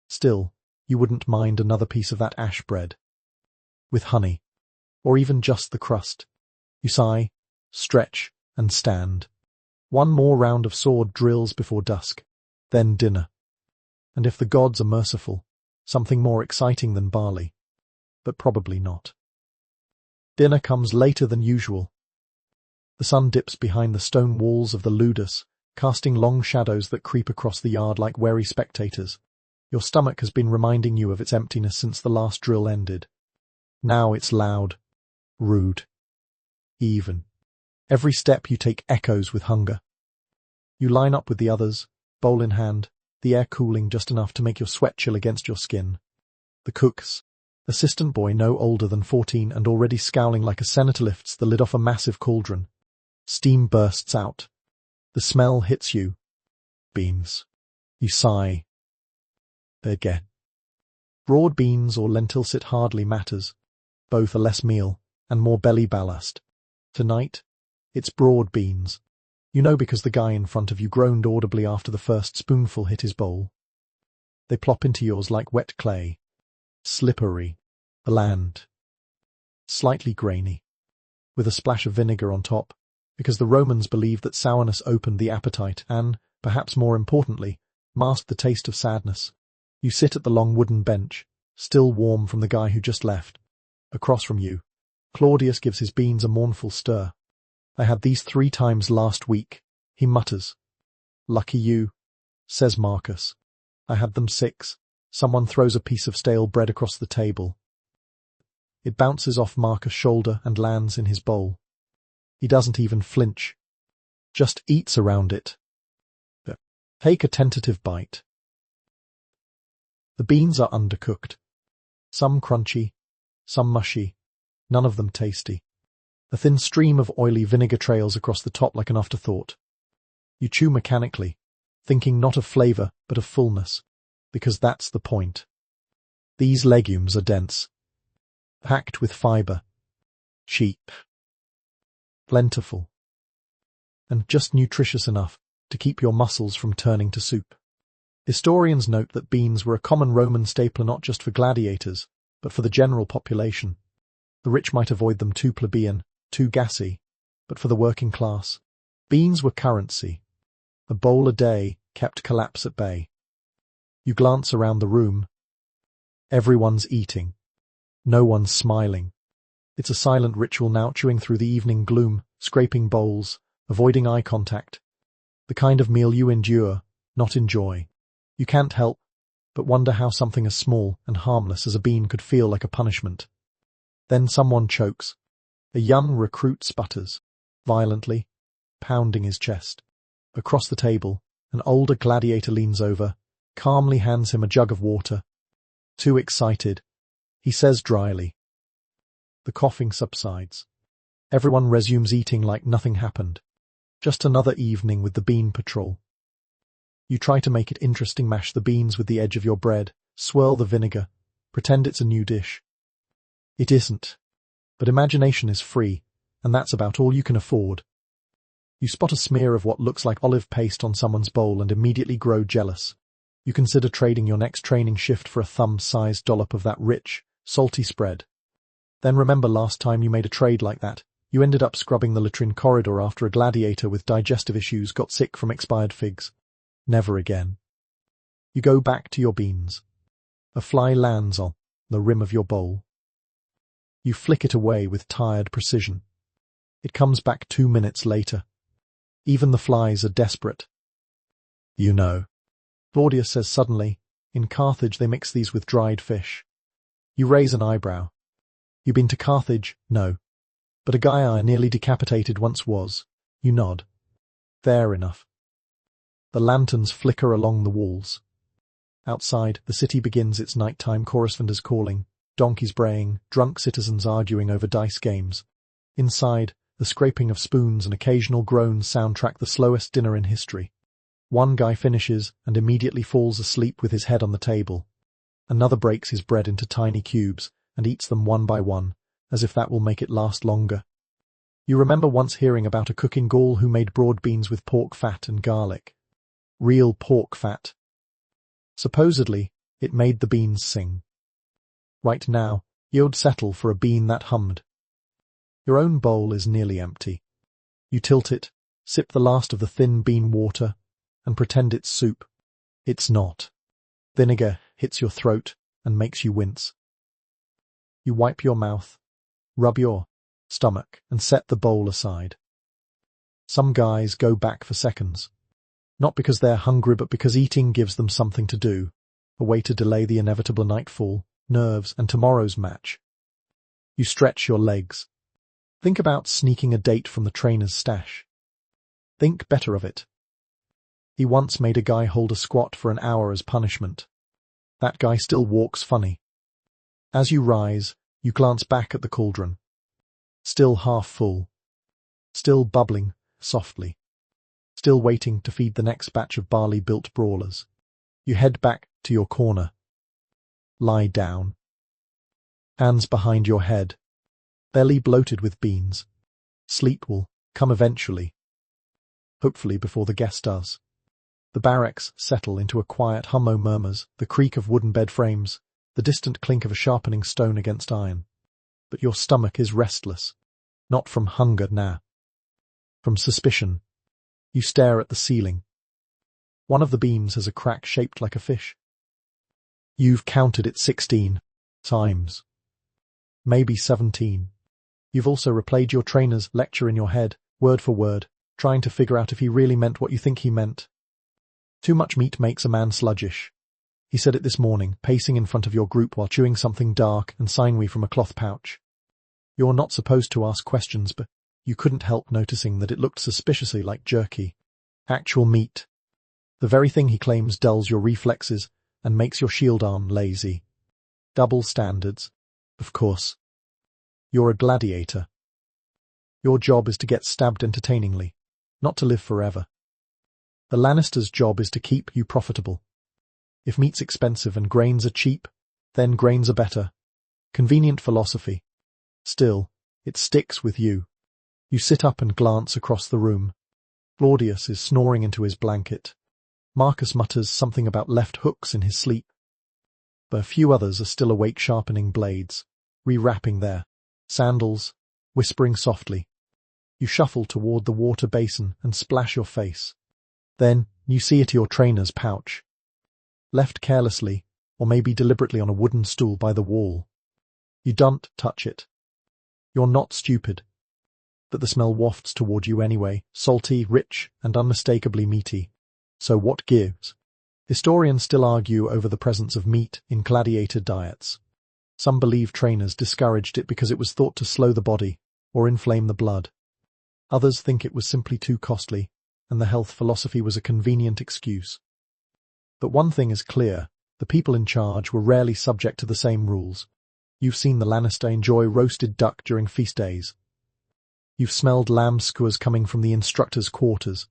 Still, you wouldn't mind another piece of that ash bread. With honey. Or even just the crust. You sigh, stretch, and stand. One more round of sword drills before dusk. Then dinner. And if the gods are merciful, something more exciting than barley. But probably not. Dinner comes later than usual. The sun dips behind the stone walls of the ludus, casting long shadows that creep across the yard like wary spectators. Your stomach has been reminding you of its emptiness since the last drill ended. Now it's loud, rude, even. Every step you take echoes with hunger. You line up with the others, bowl in hand, the air cooling just enough to make your sweat chill against your skin. The cooks, assistant boy no older than 14 and already scowling like a senator, lifts the lid off a massive cauldron. Steam bursts out. The smell hits you. Beans. You sigh. Again. Broad beans or lentils, it hardly matters. Both are less meal and more belly ballast. Tonight, it's broad beans. You know because the guy in front of you groaned audibly after the first spoonful hit his bowl. They plop into yours like wet clay. Slippery. Bland. Slightly grainy. With a splash of vinegar on top, because the Romans believed that sourness opened the appetite and, perhaps more importantly, masked the taste of sadness. You sit at the long wooden bench, still warm from the guy who just left. Across from you, Claudius gives his beans a mournful stir. I had these 3 times last week, he mutters. Lucky you, says Marcus. I had them 6. Someone throws a piece of stale bread across the table. It bounces off Marcus' shoulder and lands in his bowl. He doesn't even flinch. Just eats around it. Take a tentative bite. The beans are undercooked. Some crunchy, some mushy, none of them tasty. A thin stream of oily vinegar trails across the top like an afterthought. You chew mechanically, thinking not of flavour but of fullness, because that's the point. These legumes are dense, packed with fibre, cheap, plentiful, and just nutritious enough to keep your muscles from turning to soup. Historians note that beans were a common Roman staple not just for gladiators, but for the general population. The rich might avoid them, too plebeian, too gassy, but for the working class, beans were currency. A bowl a day kept collapse at bay. You glance around the room. Everyone's eating. No one's smiling. It's a silent ritual now, chewing through the evening gloom, scraping bowls, avoiding eye contact. The kind of meal you endure, not enjoy. You can't help but wonder how something as small and harmless as a bean could feel like a punishment. Then someone chokes. A young recruit sputters, violently, pounding his chest. Across the table, an older gladiator leans over, calmly hands him a jug of water. Too excited, he says dryly. The coughing subsides. Everyone resumes eating like nothing happened. Just another evening with the bean patrol. You try to make it interesting, mash the beans with the edge of your bread, swirl the vinegar, pretend it's a new dish. It isn't. But imagination is free, and that's about all you can afford. You spot a smear of what looks like olive paste on someone's bowl and immediately grow jealous. You consider trading your next training shift for a thumb-sized dollop of that rich, salty spread. Then remember last time you made a trade like that. You ended up scrubbing the latrine corridor after a gladiator with digestive issues got sick from expired figs. Never again. You go back to your beans. A fly lands on the rim of your bowl. You flick it away with tired precision. It comes back 2 minutes later. Even the flies are desperate. You know, Claudius says suddenly, in Carthage they mix these with dried fish. You raise an eyebrow. You been to Carthage? No. But a guy I nearly decapitated once was. You nod. Fair enough. The lanterns flicker along the walls. Outside, the city begins its nighttime chorus, vendors calling, donkeys braying, drunk citizens arguing over dice games. Inside, the scraping of spoons and occasional groans soundtrack the slowest dinner in history. One guy finishes and immediately falls asleep with his head on the table. Another breaks his bread into tiny cubes and eats them one by one, as if that will make it last longer. You remember once hearing about a cook in Gaul who made broad beans with pork fat and garlic. Real pork fat. Supposedly, it made the beans sing. Right now, you'd settle for a bean that hummed. Your own bowl is nearly empty. You tilt it, sip the last of the thin bean water, and pretend it's soup. It's not. Vinegar hits your throat and makes you wince. You wipe your mouth, rub your stomach, and set the bowl aside. Some guys go back for seconds. Not because they're hungry, but because eating gives them something to do, a way to delay the inevitable nightfall, nerves, and tomorrow's match. You stretch your legs. Think about sneaking a date from the trainer's stash. Think better of it. He once made a guy hold a squat for an hour as punishment. That guy still walks funny. As you rise, you glance back at the cauldron. Still half full. Still bubbling, softly. Still waiting to feed the next batch of barley-built brawlers. You head back to your corner. Lie down. Hands behind your head. Belly bloated with beans. Sleep will come eventually. Hopefully before the guest does. The barracks settle into a quiet hum of murmurs, the creak of wooden bed frames, the distant clink of a sharpening stone against iron. But your stomach is restless. Not from hunger now. From suspicion. You stare at the ceiling. One of the beams has a crack shaped like a fish. You've counted it 16 times. Maybe 17. You've also replayed your trainer's lecture in your head, word for word, trying to figure out if he really meant what you think he meant. Too much meat makes a man sluggish. He said it this morning, pacing in front of your group while chewing something dark and sinewy from a cloth pouch. You're not supposed to ask questions, but you couldn't help noticing that it looked suspiciously like jerky. Actual meat. The very thing he claims dulls your reflexes and makes your shield arm lazy. Double standards. Of course. You're a gladiator. Your job is to get stabbed entertainingly, not to live forever. The Lannisters' job is to keep you profitable. If meat's expensive and grains are cheap, then grains are better. Convenient philosophy. Still, it sticks with you. You sit up and glance across the room. Claudius is snoring into his blanket. Marcus mutters something about left hooks in his sleep. But a few others are still awake sharpening blades, rewrapping their sandals, whispering softly. You shuffle toward the water basin and splash your face. Then you see it in your trainer's pouch. Left carelessly, or maybe deliberately on a wooden stool by the wall. You don't touch it. You're not stupid. But the smell wafts toward you anyway, salty, rich, and unmistakably meaty. So what gives? Historians still argue over the presence of meat in gladiator diets. Some believe trainers discouraged it because it was thought to slow the body or inflame the blood. Others think it was simply too costly, and the health philosophy was a convenient excuse. But one thing is clear, the people in charge were rarely subject to the same rules. You've seen the Lannister enjoy roasted duck during feast days. You've smelled lamb skewers coming from the instructor's quarters.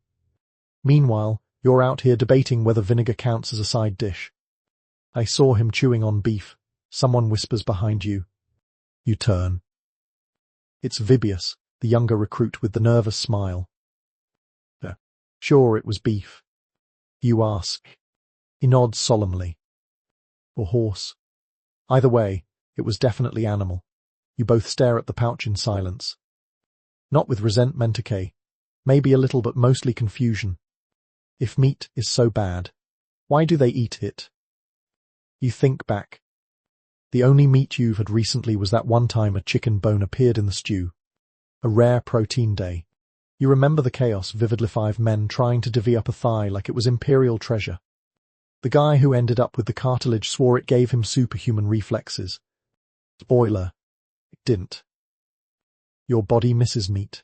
Meanwhile, you're out here debating whether vinegar counts as a side dish. I saw him chewing on beef. Someone whispers behind you. You turn. It's Vibius, the younger recruit with the nervous smile. Sure, it was beef. You ask. He nods solemnly. Or horse. Either way, it was definitely animal. You both stare at the pouch in silence. Not with resentment, okay. Maybe a little, but mostly confusion. If meat is so bad, why do they eat it? You think back. The only meat you've had recently was that one time a chicken bone appeared in the stew. A rare protein day. You remember the chaos vividly, 5 men trying to divvy up a thigh like it was imperial treasure. The guy who ended up with the cartilage swore it gave him superhuman reflexes. Spoiler. It didn't. Your body misses meat.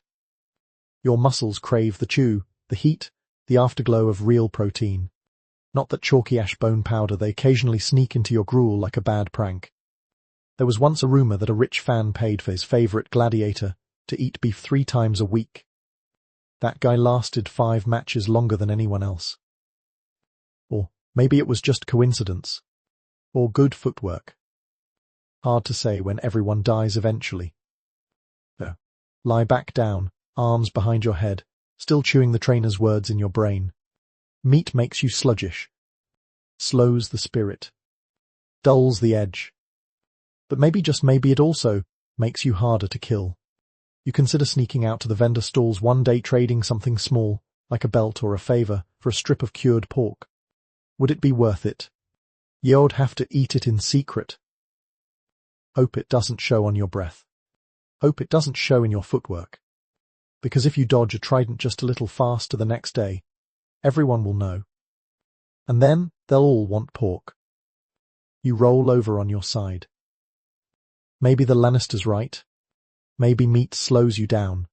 Your muscles crave the chew, the heat, the afterglow of real protein. Not that chalky ash bone powder they occasionally sneak into your gruel like a bad prank. There was once a rumor that a rich fan paid for his favorite gladiator to eat beef 3 times a week. That guy lasted 5 matches longer than anyone else. Or maybe it was just coincidence. Or good footwork. Hard to say when everyone dies eventually. Lie back down, arms behind your head, still chewing the trainer's words in your brain. Meat makes you sluggish, slows the spirit, dulls the edge. But maybe, just maybe, it also makes you harder to kill. You consider sneaking out to the vendor stalls one day, trading something small, like a belt or a favor, for a strip of cured pork. Would it be worth it? You'd have to eat it in secret. Hope it doesn't show on your breath. Hope it doesn't show in your footwork. Because if you dodge a trident just a little faster the next day, everyone will know. And then they'll all want pork. You roll over on your side. Maybe the Lannister's right. Maybe meat slows you down.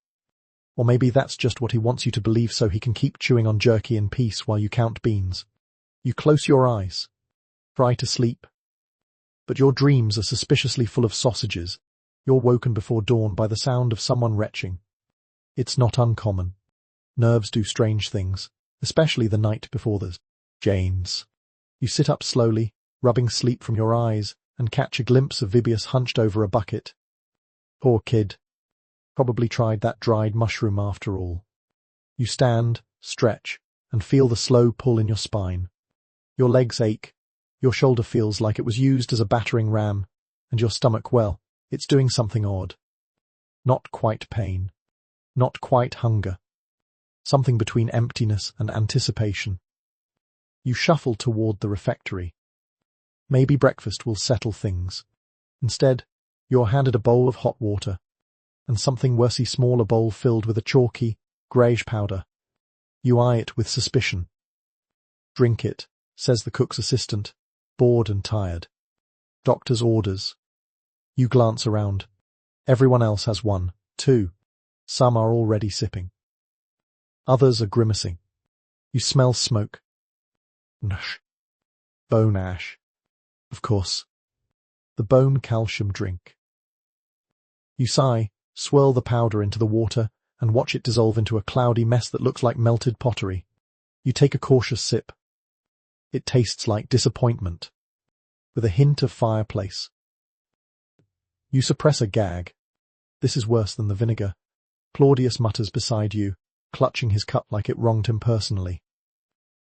Or maybe that's just what he wants you to believe so he can keep chewing on jerky in peace while you count beans. You close your eyes. Try to sleep. But your dreams are suspiciously full of sausages. You're woken before dawn by the sound of someone retching. It's not uncommon. Nerves do strange things, especially the night before the Janes. You sit up slowly, rubbing sleep from your eyes, and catch a glimpse of Vibius hunched over a bucket. Poor kid. Probably tried that dried mushroom after all. You stand, stretch, and feel the slow pull in your spine. Your legs ache, your shoulder feels like it was used as a battering ram, and your stomach, well, it's doing something odd. Not quite pain. Not quite hunger. Something between emptiness and anticipation. You shuffle toward the refectory. Maybe breakfast will settle things. Instead, you're handed a bowl of hot water, and something worsey smaller bowl filled with a chalky, greyish powder. You eye it with suspicion. Drink it, says the cook's assistant, bored and tired. Doctor's orders. You glance around. Everyone else has one, too. Some are already sipping. Others are grimacing. You smell smoke. Nash. Bone ash. Of course. The bone calcium drink. You sigh, swirl the powder into the water, and watch it dissolve into a cloudy mess that looks like melted pottery. You take a cautious sip. It tastes like disappointment, with a hint of fireplace. You suppress a gag. This is worse than the vinegar. Claudius mutters beside you, clutching his cup like it wronged him personally.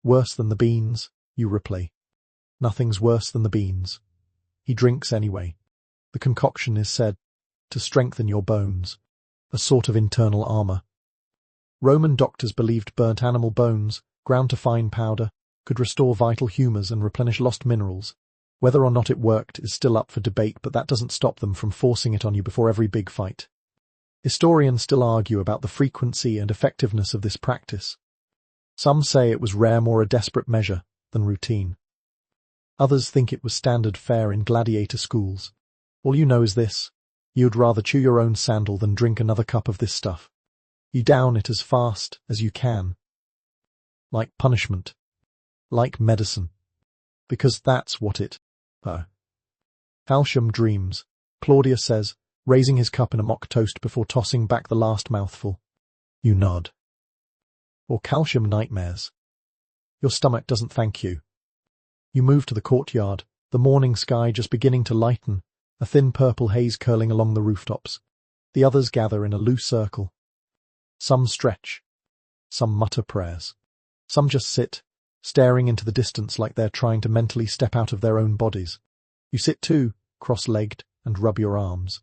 Worse than the beans, you replay. Nothing's worse than the beans. He drinks anyway. The concoction is said to strengthen your bones, a sort of internal armor. Roman doctors believed burnt animal bones, ground to fine powder, could restore vital humors and replenish lost minerals. Whether or not it worked is still up for debate, but that doesn't stop them from forcing it on you before every big fight. Historians still argue about the frequency and effectiveness of this practice. Some say it was rare, more a desperate measure than routine. Others think it was standard fare in gladiator schools. All you know is this: you'd rather chew your own sandal than drink another cup of this stuff. You down it as fast as you can. Like punishment. Like medicine. Because that's what it is. Calcium dreams, Claudius says, raising his cup in a mock toast before tossing back the last mouthful. You nod. Or calcium nightmares. Your stomach doesn't thank you. You move to the courtyard, the morning sky just beginning to lighten, a thin purple haze curling along the rooftops. The others gather in a loose circle. Some stretch. Some mutter prayers. Some just sit, staring into the distance like they're trying to mentally step out of their own bodies. You sit too, cross-legged, and rub your arms.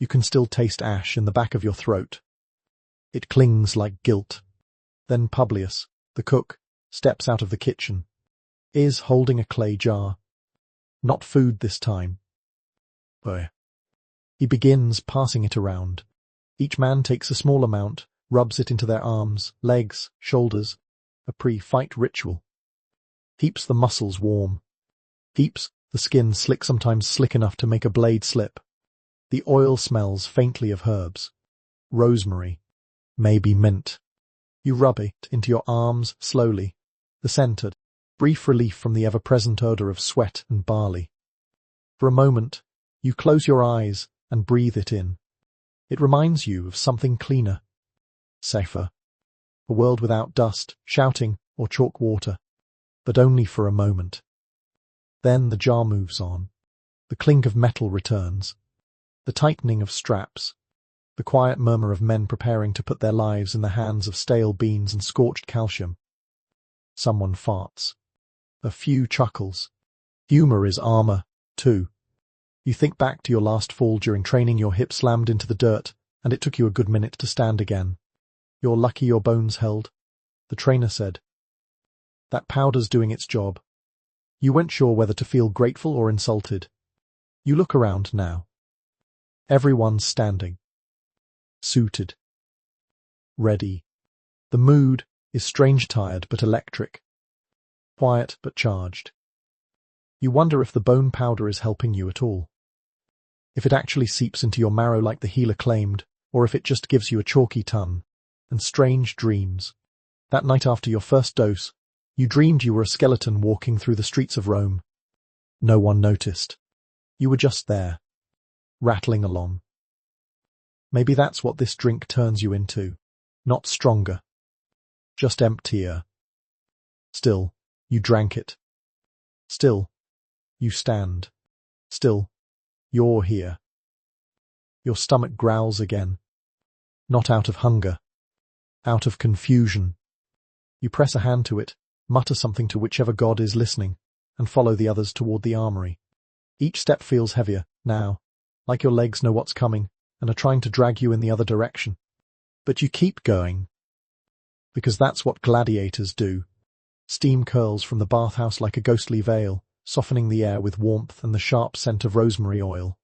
You can still taste ash in the back of your throat. It clings like guilt. Then Publius, the cook, steps out of the kitchen. Is holding a clay jar. Not food this time. He begins passing it around. Each man takes a small amount, rubs it into their arms, legs, shoulders. A pre-fight ritual. Keeps the muscles warm. Keeps the skin slick, sometimes slick enough to make a blade slip. The oil smells faintly of herbs. Rosemary. Maybe mint. You rub it into your arms slowly. The scented, brief relief from the ever-present odor of sweat and barley. For a moment, you close your eyes and breathe it in. It reminds you of something cleaner. Safer. A world without dust, shouting, or chalk water. But only for a moment. Then the jar moves on. The clink of metal returns. The tightening of straps. the quiet murmur of men preparing to put their lives in the hands of stale beans and scorched calcium. Someone farts. A few chuckles. Humor is armor, too. You think back to your last fall during training, your hip slammed into the dirt, and it took you a good minute to stand again. You're lucky your bones held, the trainer said. That powder's doing its job. You weren't sure whether to feel grateful or insulted. You look around now. Everyone's standing. Suited. Ready. The mood is strange, tired but electric. Quiet but charged. You wonder if the bone powder is helping you at all. If it actually seeps into your marrow like the healer claimed, or if it just gives you a chalky tongue. And strange dreams. That night after your first dose, you dreamed you were a skeleton walking through the streets of Rome. No one noticed. You were just there, rattling along. Maybe that's what this drink turns you into. Not stronger. Just emptier. Still, you drank it. Still, you stand. Still, you're here. Your stomach growls again. Not out of hunger. Out of confusion. You press a hand to it, mutter something to whichever god is listening, and follow the others toward the armory. Each step feels heavier, now, like your legs know what's coming, and are trying to drag you in the other direction. But you keep going. Because that's what gladiators do. Steam curls from the bathhouse like a ghostly veil, softening the air with warmth and the sharp scent of rosemary oil.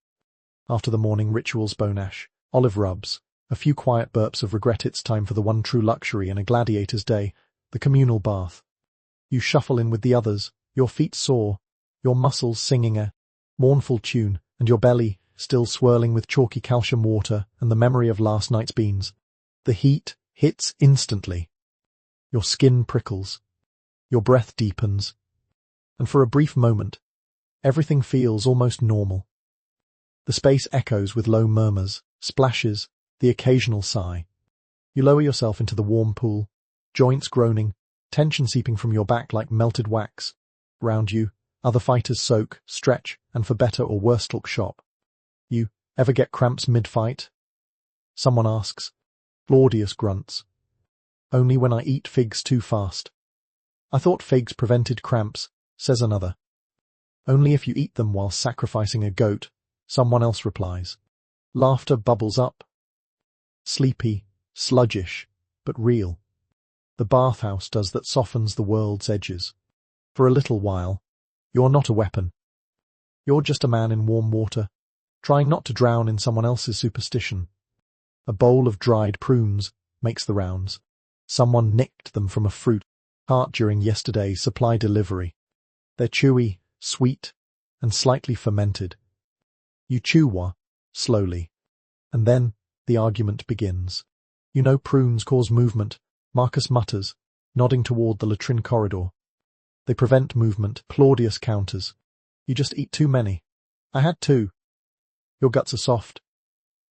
After the morning rituals, bone ash, olive rubs, a few quiet burps of regret, it's time for the one true luxury in a gladiator's day, the communal bath. You shuffle in with the others, your feet sore, your muscles singing a mournful tune, and your belly still swirling with chalky calcium water and the memory of last night's beans. The heat hits instantly. Your skin prickles. Your breath deepens. And for a brief moment, everything feels almost normal. The space echoes with low murmurs, splashes, the occasional sigh. You lower yourself into the warm pool, joints groaning, tension seeping from your back like melted wax. Round you, other fighters soak, stretch, and for better or worse talk shop. You ever get cramps mid-fight? Someone asks. Claudius grunts. Only when I eat figs too fast. I thought figs prevented cramps, says another. Only if you eat them while sacrificing a goat, someone else replies. Laughter bubbles up. Sleepy, sluggish, but real. The bathhouse does that softens the world's edges. For a little while, you're not a weapon. You're just a man in warm water, trying not to drown in someone else's superstition. A bowl of dried prunes makes the rounds. Someone nicked them from a fruit cart during yesterday's supply delivery. They're chewy, sweet, and slightly fermented. You chew one, slowly, and then the argument begins. You know prunes cause movement, Marcus mutters, nodding toward the latrine corridor. They prevent movement, Claudius counters. You just eat too many. I had 2. Your guts are soft.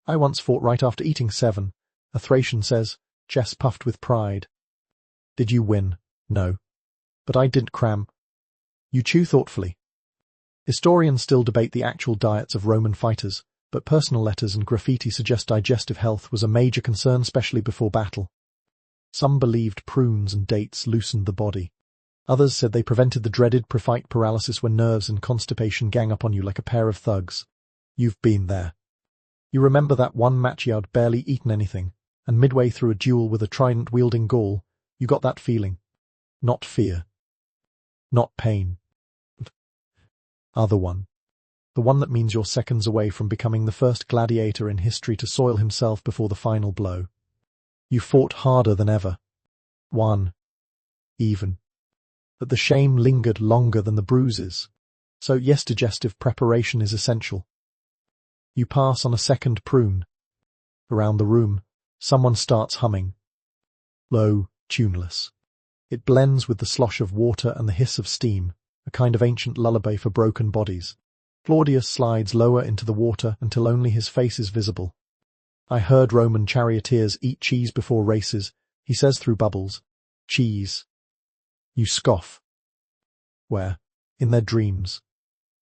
I once fought right after eating 7, a Thracian says, chest puffed with pride. Did you win? No. But I didn't cram. You chew thoughtfully. Historians still debate the actual diets of Roman fighters, but personal letters and graffiti suggest digestive health was a major concern, especially before battle. Some believed prunes and dates loosened the body. Others said they prevented the dreaded pre-fight paralysis when nerves and constipation gang up on you like a pair of thugs. You've been there. You remember that one match you'd barely eaten anything, and midway through a duel with a trident-wielding Gaul, you got that feeling. Not fear. Not pain. Other one. The one that means you're seconds away from becoming the first gladiator in history to soil himself before the final blow. You fought harder than ever. Won. Even. But the shame lingered longer than the bruises. So yes, digestive preparation is essential. You pass on a second prune. Around the room, someone starts humming. Low, tuneless. It blends with the slosh of water and the hiss of steam, a kind of ancient lullaby for broken bodies. Claudius slides lower into the water until only his face is visible. I heard Roman charioteers eat cheese before races, he says through bubbles. Cheese. You scoff. Where? In their dreams.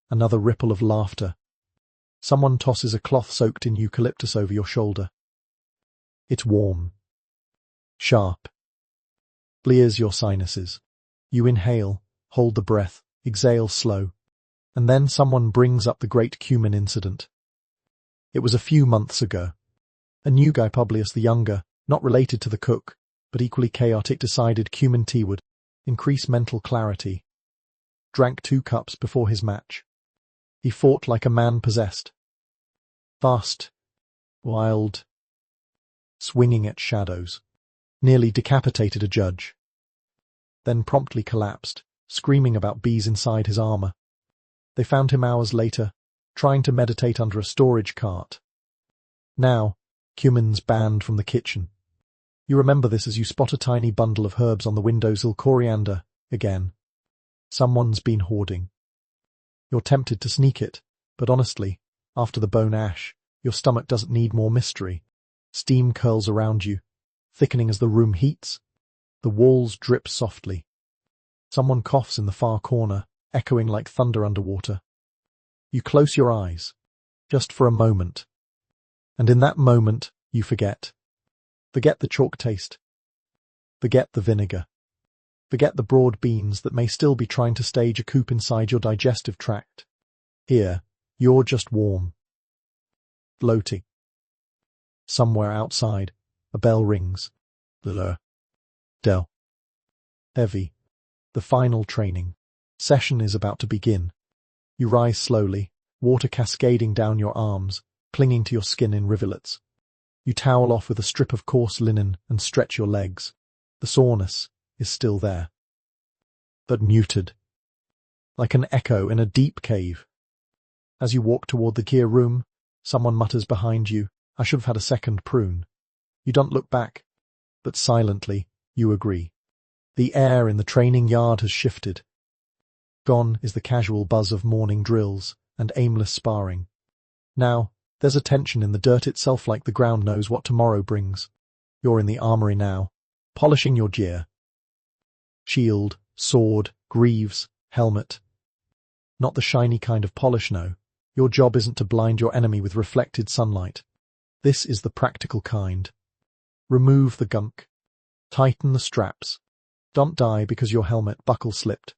Another ripple of laughter. Someone tosses a cloth soaked in eucalyptus over your shoulder. It's warm. Sharp. Clears your sinuses. You inhale, hold the breath, exhale slow. And then someone brings up the great cumin incident. It was a few months ago. A new guy, Publius the Younger, not related to the cook, but equally chaotic, decided cumin tea would increase mental clarity. Drank 2 cups before his match. He fought like a man possessed. Fast. Wild. Swinging at shadows. Nearly decapitated a judge. Then promptly collapsed, screaming about bees inside his armor. They found him hours later, trying to meditate under a storage cart. Now, cumin's banned from the kitchen. You remember this as you spot a tiny bundle of herbs on the windowsill. Coriander, again. Someone's been hoarding. You're tempted to sneak it, but honestly, after the bone ash, your stomach doesn't need more mystery. Steam curls around you, thickening as the room heats. The walls drip softly. Someone coughs in the far corner, echoing like thunder underwater. You close your eyes, just for a moment. And in that moment, you forget. Forget the chalk taste. Forget the vinegar. Forget the broad beans that may still be trying to stage a coup inside your digestive tract. Here, you're just warm. Floating. Somewhere outside, a bell rings. Del. Heavy. The final training session is about to begin. You rise slowly, water cascading down your arms, clinging to your skin in rivulets. You towel off with a strip of coarse linen and stretch your legs. The soreness is still there, but muted, like an echo in a deep cave. As you walk toward the gear room, someone mutters behind you, "I should have had a second prune." You don't look back, but silently, you agree. The air in the training yard has shifted. Gone is the casual buzz of morning drills and aimless sparring. Now, there's a tension in the dirt itself, like the ground knows what tomorrow brings. You're in the armory now, polishing your gear. Shield, sword, greaves, helmet. Not the shiny kind of polish, no. Your job isn't to blind your enemy with reflected sunlight. This is the practical kind. Remove the gunk. Tighten the straps. Don't die because your helmet buckle slipped.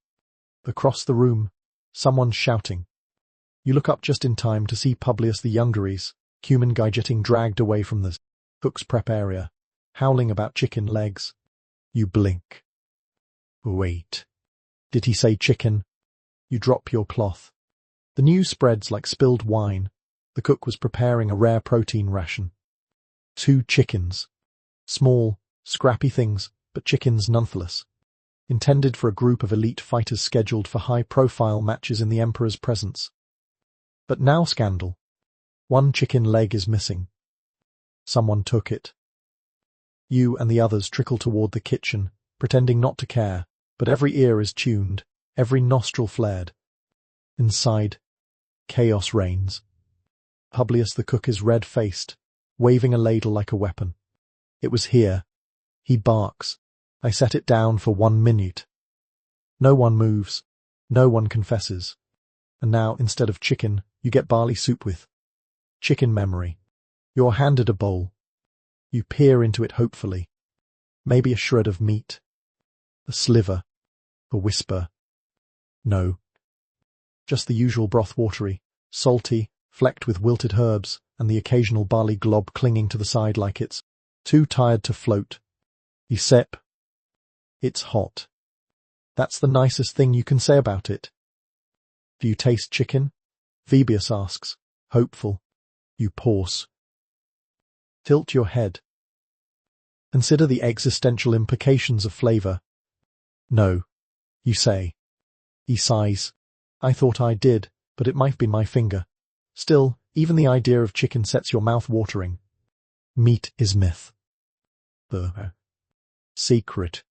Across the room, someone's shouting. You look up just in time to see Publius the Younger's cumin guy getting dragged away from the cook's prep area, howling about chicken legs. You blink. Wait. Did he say chicken? You drop your cloth. The news spreads like spilled wine. The cook was preparing a rare protein ration. 2 chickens. Small, scrappy things, but chickens nonetheless. Intended for a group of elite fighters scheduled for high-profile matches in the Emperor's presence. But now scandal. 1 chicken leg is missing. Someone took it. You and the others trickle toward the kitchen, pretending not to care, but every ear is tuned, every nostril flared. Inside, chaos reigns. Publius the cook is red-faced, waving a ladle like a weapon. It was here. He barks. I set it down for 1 minute. No one moves. No one confesses. And now, instead of chicken, you get barley soup with chicken memory. You're handed a bowl. You peer into it hopefully. Maybe a shred of meat. A sliver. A whisper. No. Just the usual broth, watery, salty, flecked with wilted herbs, and the occasional barley glob clinging to the side like it's too tired to float. You sip. It's hot. That's the nicest thing you can say about it. Do you taste chicken? Phoebus asks, hopeful. You pause. Tilt your head. Consider the existential implications of flavor. No, you say. He sighs. I thought I did, but it might be my finger. Still, even the idea of chicken sets your mouth watering. Meat is myth. The secret.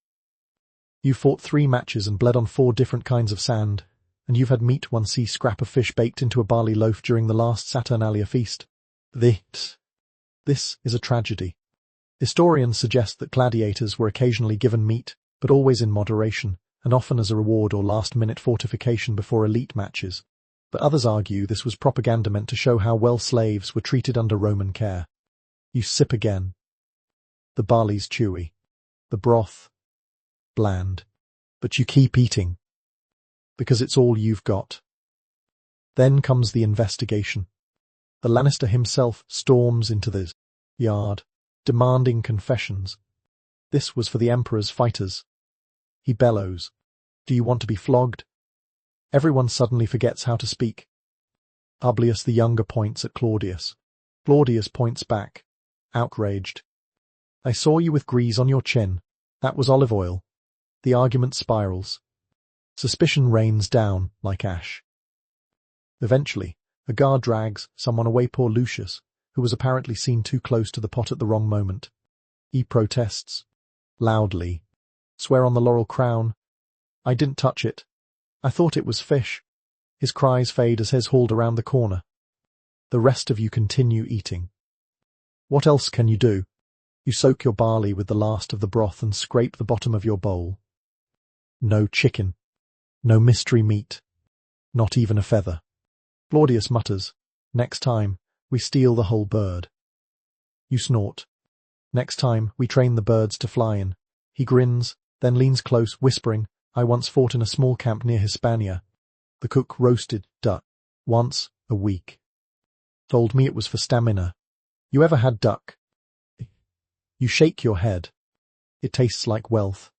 You fought 3 matches and bled on 4 different kinds of sand, and you've had meat 1 sea scrap of fish baked into a barley loaf during the last Saturnalia feast. This is a tragedy. Historians suggest that gladiators were occasionally given meat, but always in moderation, and often as a reward or last-minute fortification before elite matches. But others argue this was propaganda meant to show how well slaves were treated under Roman care. You sip again. The barley's chewy. The broth, bland. But you keep eating. Because it's all you've got. Then comes the investigation. The Lannister himself storms into the yard, demanding confessions. This was for the Emperor's fighters. He bellows. Do you want to be flogged? Everyone suddenly forgets how to speak. Publius the Younger points at Claudius. Claudius points back, outraged. I saw you with grease on your chin. That was olive oil. The argument spirals. Suspicion rains down like ash. Eventually, a guard drags someone away. Poor Lucius, who was apparently seen too close to the pot at the wrong moment. He protests. Loudly. Swear on the laurel crown. I didn't touch it. I thought it was fish. His cries fade as he's hauled around the corner. The rest of you continue eating. What else can you do? You soak your barley with the last of the broth and scrape the bottom of your bowl. No chicken. No mystery meat. Not even a feather. Claudius mutters, next time, we steal the whole bird. You snort. Next time, we train the birds to fly in. He grins, then leans close, whispering, I once fought in a small camp near Hispania. The cook roasted duck once a week. Told me it was for stamina. You ever had duck? You shake your head. It tastes like wealth,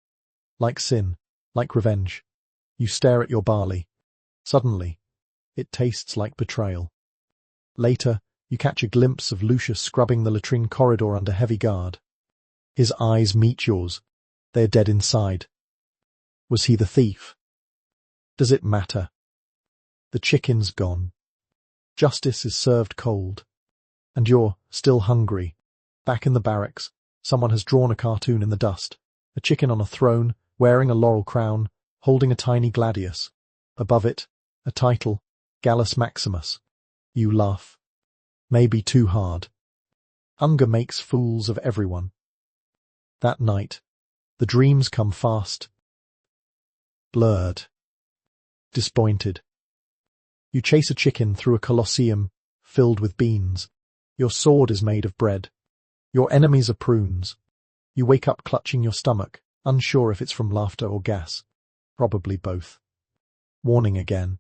like sin, like revenge. You stare at your barley. Suddenly, it tastes like betrayal. Later, you catch a glimpse of Lucius scrubbing the latrine corridor under heavy guard. His eyes meet yours. They're dead inside. Was he the thief? Does it matter? The chicken's gone. Justice is served cold. And you're still hungry. Back in the barracks, someone has drawn a cartoon in the dust. A chicken on a throne, wearing a laurel crown, holding a tiny gladius. Above it, a title, Gallus Maximus. You laugh. Maybe too hard. Hunger makes fools of everyone. That night, the dreams come fast. Blurred. Disappointed. You chase a chicken through a Colosseum filled with beans. Your sword is made of bread. Your enemies are prunes. You wake up clutching your stomach, unsure if it's from laughter or gas. Probably both. Warning again.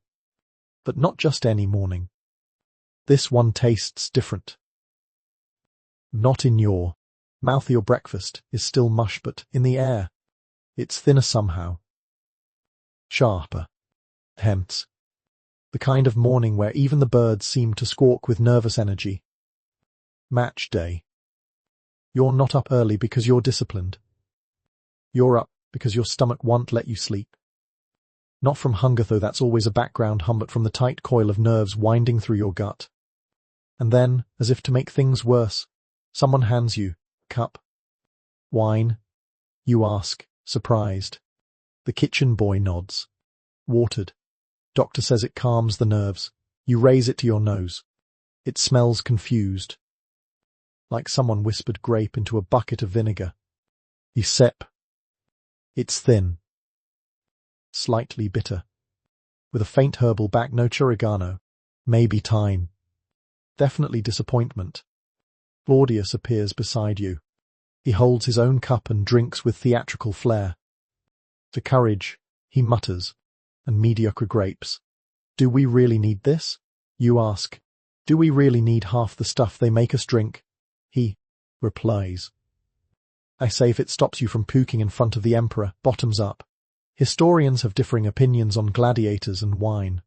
But not just any morning. This one tastes different. Not in your mouth. Your breakfast is still mush, but in the air. It's thinner somehow. Sharper. Hence. The kind of morning where even the birds seem to squawk with nervous energy. Match day. You're not up early because you're disciplined. You're up because your stomach won't let you sleep. Not from hunger, though, that's always a background hum, but from the tight coil of nerves winding through your gut. And then, as if to make things worse, someone hands you a cup. Wine? You ask, surprised. The kitchen boy nods. Watered. Doctor says it calms the nerves. You raise it to your nose. It smells confused. Like someone whispered grape into a bucket of vinegar. You sip. It's thin. Slightly bitter. With a faint herbal back, no oregano. Maybe thyme. Definitely disappointment. Claudius appears beside you. He holds his own cup and drinks with theatrical flair. To courage, he mutters, and mediocre grapes. Do we really need this? You ask. Do we really need half the stuff they make us drink? He replies. I say, if it stops you from puking in front of the Emperor, bottoms up. Historians have differing opinions on gladiators and wine.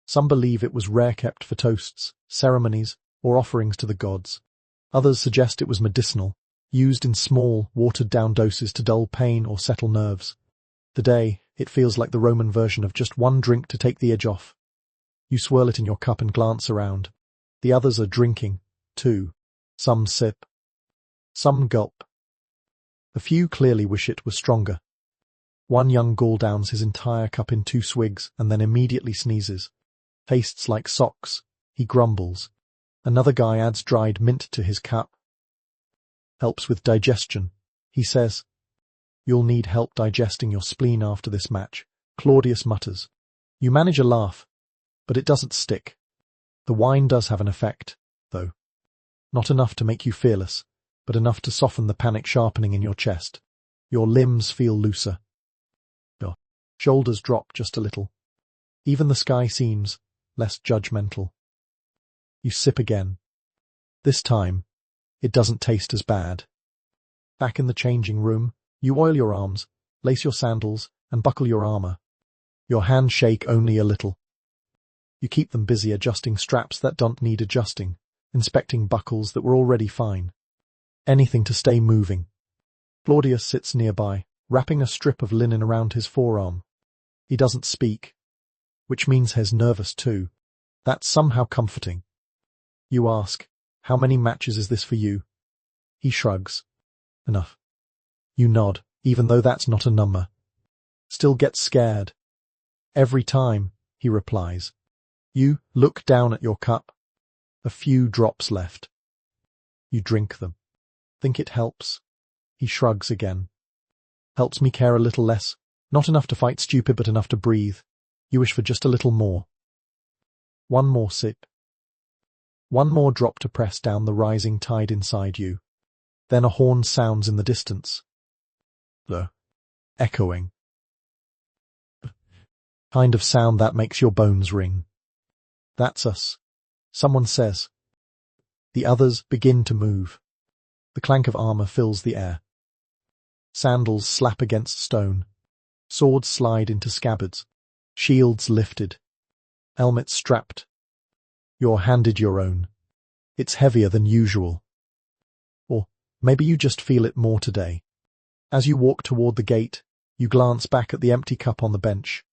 Some believe it was rare, kept for toasts, ceremonies, or offerings to the gods. Others suggest it was medicinal, used in small, watered-down doses to dull pain or settle nerves. Today, it feels like the Roman version of just one drink to take the edge off. You swirl it in your cup and glance around. The others are drinking, too. Some sip. Some gulp. A few clearly wish it were stronger. One young Gaul downs his entire cup in 2 swigs and then immediately sneezes. Tastes like socks, he grumbles. Another guy adds dried mint to his cup. Helps with digestion, he says. You'll need help digesting your spleen after this match, Claudius mutters. You manage a laugh, but it doesn't stick. The wine does have an effect, though. Not enough to make you fearless, but enough to soften the panic sharpening in your chest. Your limbs feel looser. Your shoulders drop just a little. Even the sky seems less judgmental. You sip again. This time, it doesn't taste as bad. Back in the changing room, you oil your arms, lace your sandals, and buckle your armor. Your hands shake only a little. You keep them busy adjusting straps that don't need adjusting, inspecting buckles that were already fine. Anything to stay moving. Claudius sits nearby, wrapping a strip of linen around his forearm. He doesn't speak, which means he's nervous too. That's somehow comforting. You ask, "How many matches is this for you?" He shrugs. "Enough." You nod, even though that's not a number. Still gets scared. "Every time," he replies. You look down at your cup. A few drops left. You drink them. Think it helps? He shrugs again. "Helps me care a little less. Not enough to fight stupid, but enough to breathe. You wish for just a little more." One more sip. One more drop to press down the rising tide inside you. Then a horn sounds in the distance. The echoing. Kind of sound that makes your bones ring. "That's us," someone says. The others begin to move. The clank of armor fills the air. Sandals slap against stone. Swords slide into scabbards. Shields lifted. Helmets strapped. You're handed your own. It's heavier than usual. Or maybe you just feel it more today. As you walk toward the gate, you glance back at the empty cup on the bench.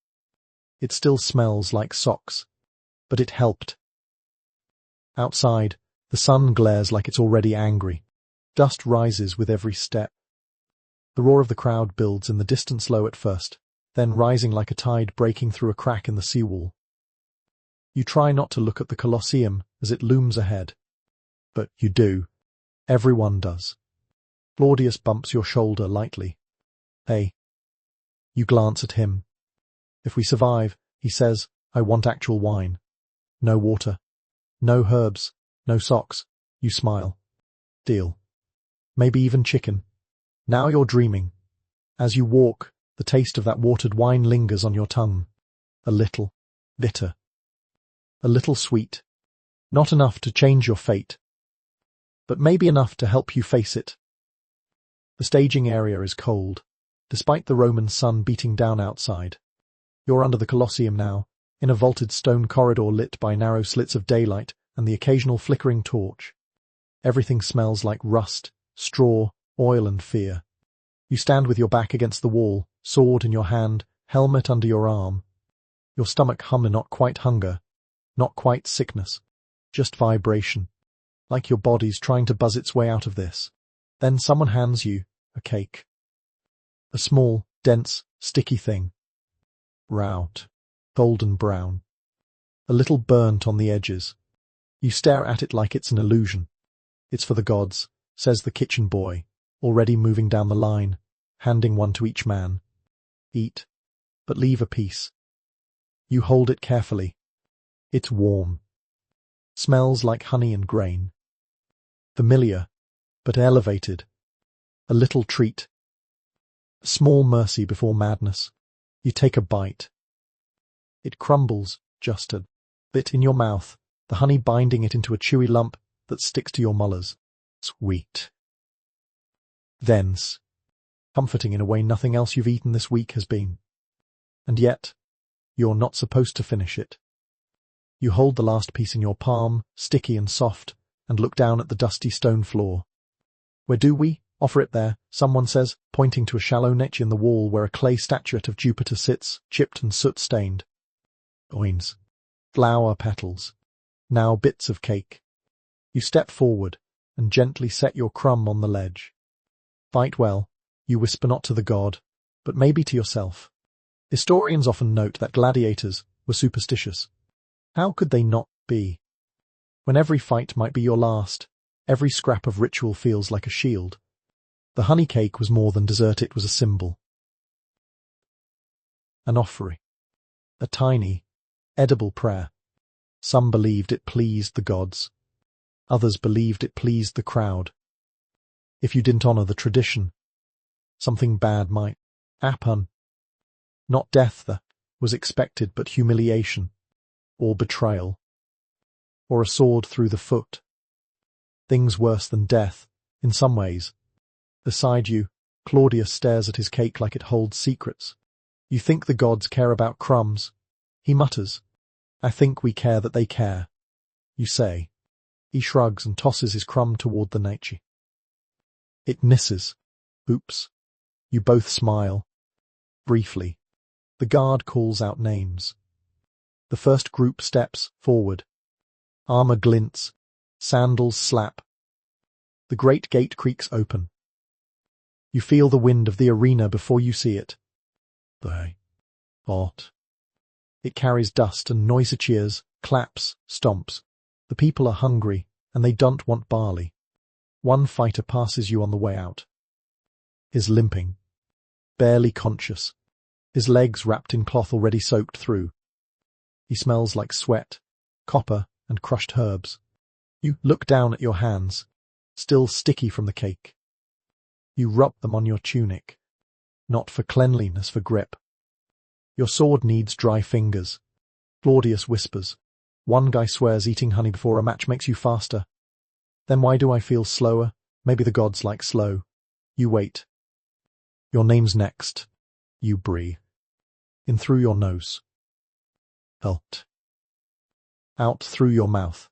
It still smells like socks, but it helped. Outside, the sun glares like it's already angry. Dust rises with every step. The roar of the crowd builds in the distance, low at first, then rising like a tide breaking through a crack in the seawall. You try not to look at the Colosseum as it looms ahead. But you do. Everyone does. Claudius bumps your shoulder lightly. "Hey." You glance at him. "If we survive," he says, "I want actual wine. No water. No herbs. No socks." You smile. "Deal. Maybe even chicken." Now you're dreaming. As you walk, the taste of that watered wine lingers on your tongue. A little bitter. A little sweet. Not enough to change your fate, but maybe enough to help you face it. The staging area is cold, despite the Roman sun beating down outside. You're under the Colosseum now, in a vaulted stone corridor lit by narrow slits of daylight and the occasional flickering torch. Everything smells like rust, straw, oil and fear. You stand with your back against the wall, sword in your hand, helmet under your arm. Your stomach hum, not quite hunger, not quite sickness, just vibration, like your body's trying to buzz its way out of this. Then someone hands you a cake. A small, dense, sticky thing. Route, golden brown. A little burnt on the edges. You stare at it like it's an illusion. "It's for the gods," says the kitchen boy, already moving down the line, handing one to each man. "Eat, but leave a piece." You hold it carefully. It's warm. Smells like honey and grain. Familiar, but elevated. A little treat. A small mercy before madness. You take a bite. It crumbles just a bit in your mouth, the honey binding it into a chewy lump that sticks to your molars. Sweet. Dense. Comforting in a way nothing else you've eaten this week has been. And yet, you're not supposed to finish it. You hold the last piece in your palm, sticky and soft, and look down at the dusty stone floor. "Where do we offer it there?" someone says, pointing to a shallow niche in the wall where a clay statuette of Jupiter sits, chipped and soot-stained. Oins. Flower petals. Now bits of cake. You step forward and gently set your crumb on the ledge. "Fight well," you whisper, not to the god, but maybe to yourself. Historians often note that gladiators were superstitious. How could they not be? When every fight might be your last, every scrap of ritual feels like a shield. The honey cake was more than dessert, it was a symbol. An offering. A tiny, edible prayer. Some believed it pleased the gods. Others believed it pleased the crowd. If you didn't honor the tradition, something bad might happen. Not death that was expected, but humiliation, or betrayal, or a sword through the foot. Things worse than death, in some ways. Beside you, Claudius stares at his cake like it holds secrets. You think the gods care about crumbs? He mutters. I think we care that they care. You say. He shrugs and tosses his crumb toward the nature. It misses. Oops. You both smile. Briefly. The guard calls out names. The first group steps forward. Armor glints. Sandals slap. The great gate creaks open. You feel the wind of the arena before you see it. They. Hot. It carries dust and noisy cheers, claps, stomps. The people are hungry, and they don't want barley. One fighter passes you on the way out. He's limping. Barely conscious. His legs wrapped in cloth already soaked through. He smells like sweat, copper, and crushed herbs. You look down at your hands, still sticky from the cake. You rub them on your tunic. Not for cleanliness, for grip. Your sword needs dry fingers. Claudius whispers. One guy swears eating honey before a match makes you faster. Then why do I feel slower? Maybe the gods like slow. You wait. Your name's next. You breathe. In through your nose. Out. Out through your mouth.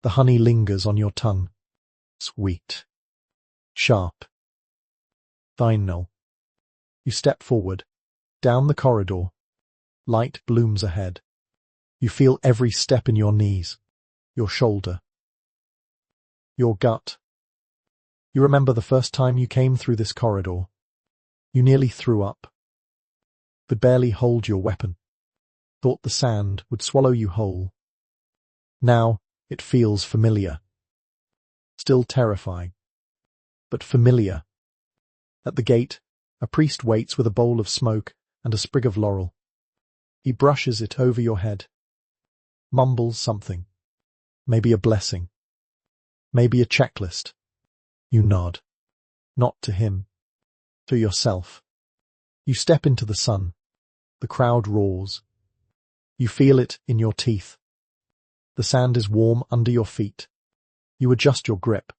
The honey lingers on your tongue. Sweet. Sharp. Final. You step forward. Down the corridor. Light blooms ahead. You feel every step in your knees, your shoulder, your gut. You remember the first time you came through this corridor. You nearly threw up. Could barely hold your weapon. Thought the sand would swallow you whole. Now it feels familiar. Still terrifying, but familiar. At the gate, a priest waits with a bowl of smoke and a sprig of laurel. He brushes it over your head. Mumbles something. Maybe a blessing. Maybe a checklist. You nod. Not to him. To yourself. You step into the sun. The crowd roars. You feel it in your teeth. The sand is warm under your feet. You adjust your grip.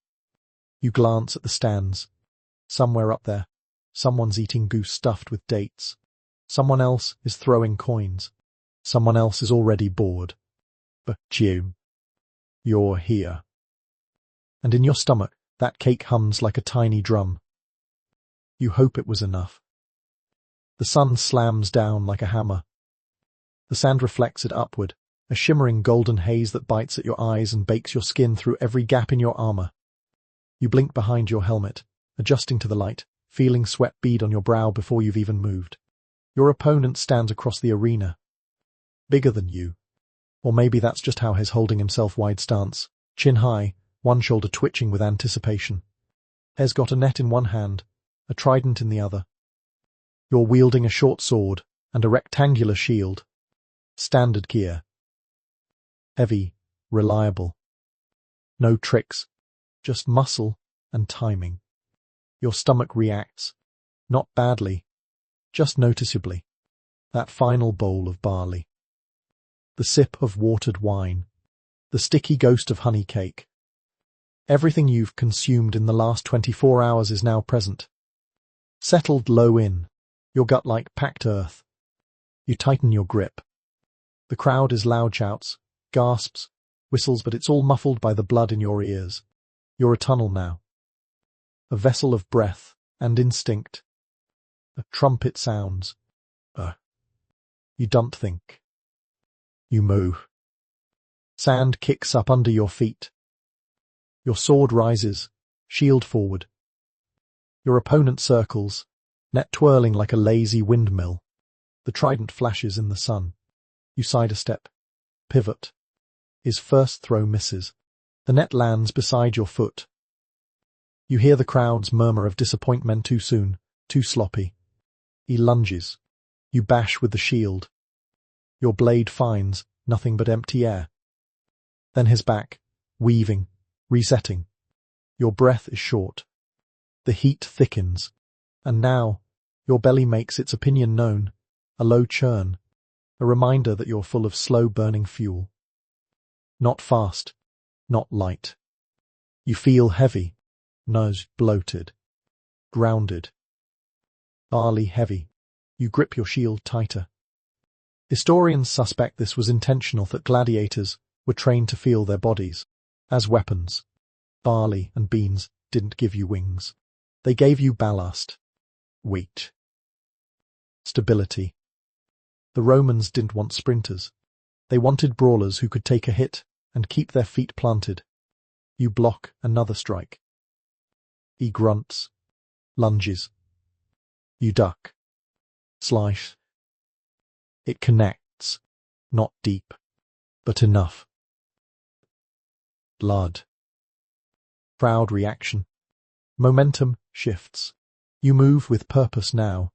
You glance at the stands. Somewhere up there, someone's eating goose stuffed with dates. Someone else is throwing coins. Someone else is already bored. But you, you're here. And in your stomach, that cake hums like a tiny drum. You hope it was enough. The sun slams down like a hammer. The sand reflects it upward, a shimmering golden haze that bites at your eyes and bakes your skin through every gap in your armor. You blink behind your helmet, adjusting to the light, feeling sweat bead on your brow before you've even moved. Your opponent stands across the arena. Bigger than you. Or maybe that's just how he's holding himself wide stance, chin high, one shoulder twitching with anticipation. He's got a net in one hand, a trident in the other. You're wielding a short sword and a rectangular shield. Standard gear. Heavy, reliable. No tricks, just muscle and timing. Your stomach reacts, not badly, just noticeably. That final bowl of barley. The sip of watered wine. The sticky ghost of honey cake. Everything you've consumed in the last 24 hours is now present. Settled low in, your gut like packed earth. You tighten your grip. The crowd is loud shouts, gasps, whistles, but it's all muffled by the blood in your ears. You're a tunnel now. A vessel of breath and instinct. A trumpet sounds. You don't think. You move. Sand kicks up under your feet. Your sword rises, shield forward. Your opponent circles, net twirling like a lazy windmill. The trident flashes in the sun. You side a step. Pivot. His first throw misses. The net lands beside your foot. You hear the crowd's murmur of disappointment. Too soon, too sloppy. He lunges. You bash with the shield. Your blade finds nothing but empty air. Then his back, weaving, resetting. Your breath is short. The heat thickens, and now your belly makes its opinion known, a low churn, a reminder that you're full of slow-burning fuel. Not fast, not light. You feel heavy, nose bloated, grounded. Barley heavy. You grip your shield tighter. Historians suspect this was intentional, that gladiators were trained to feel their bodies as weapons. Barley and beans didn't give you wings. They gave you ballast, weight, stability. The Romans didn't want sprinters. They wanted brawlers who could take a hit and keep their feet planted. You block another strike. He grunts, lunges. You duck, slice. It connects, not deep, but enough. Blood. Crowd reaction. Momentum shifts. You move with purpose now.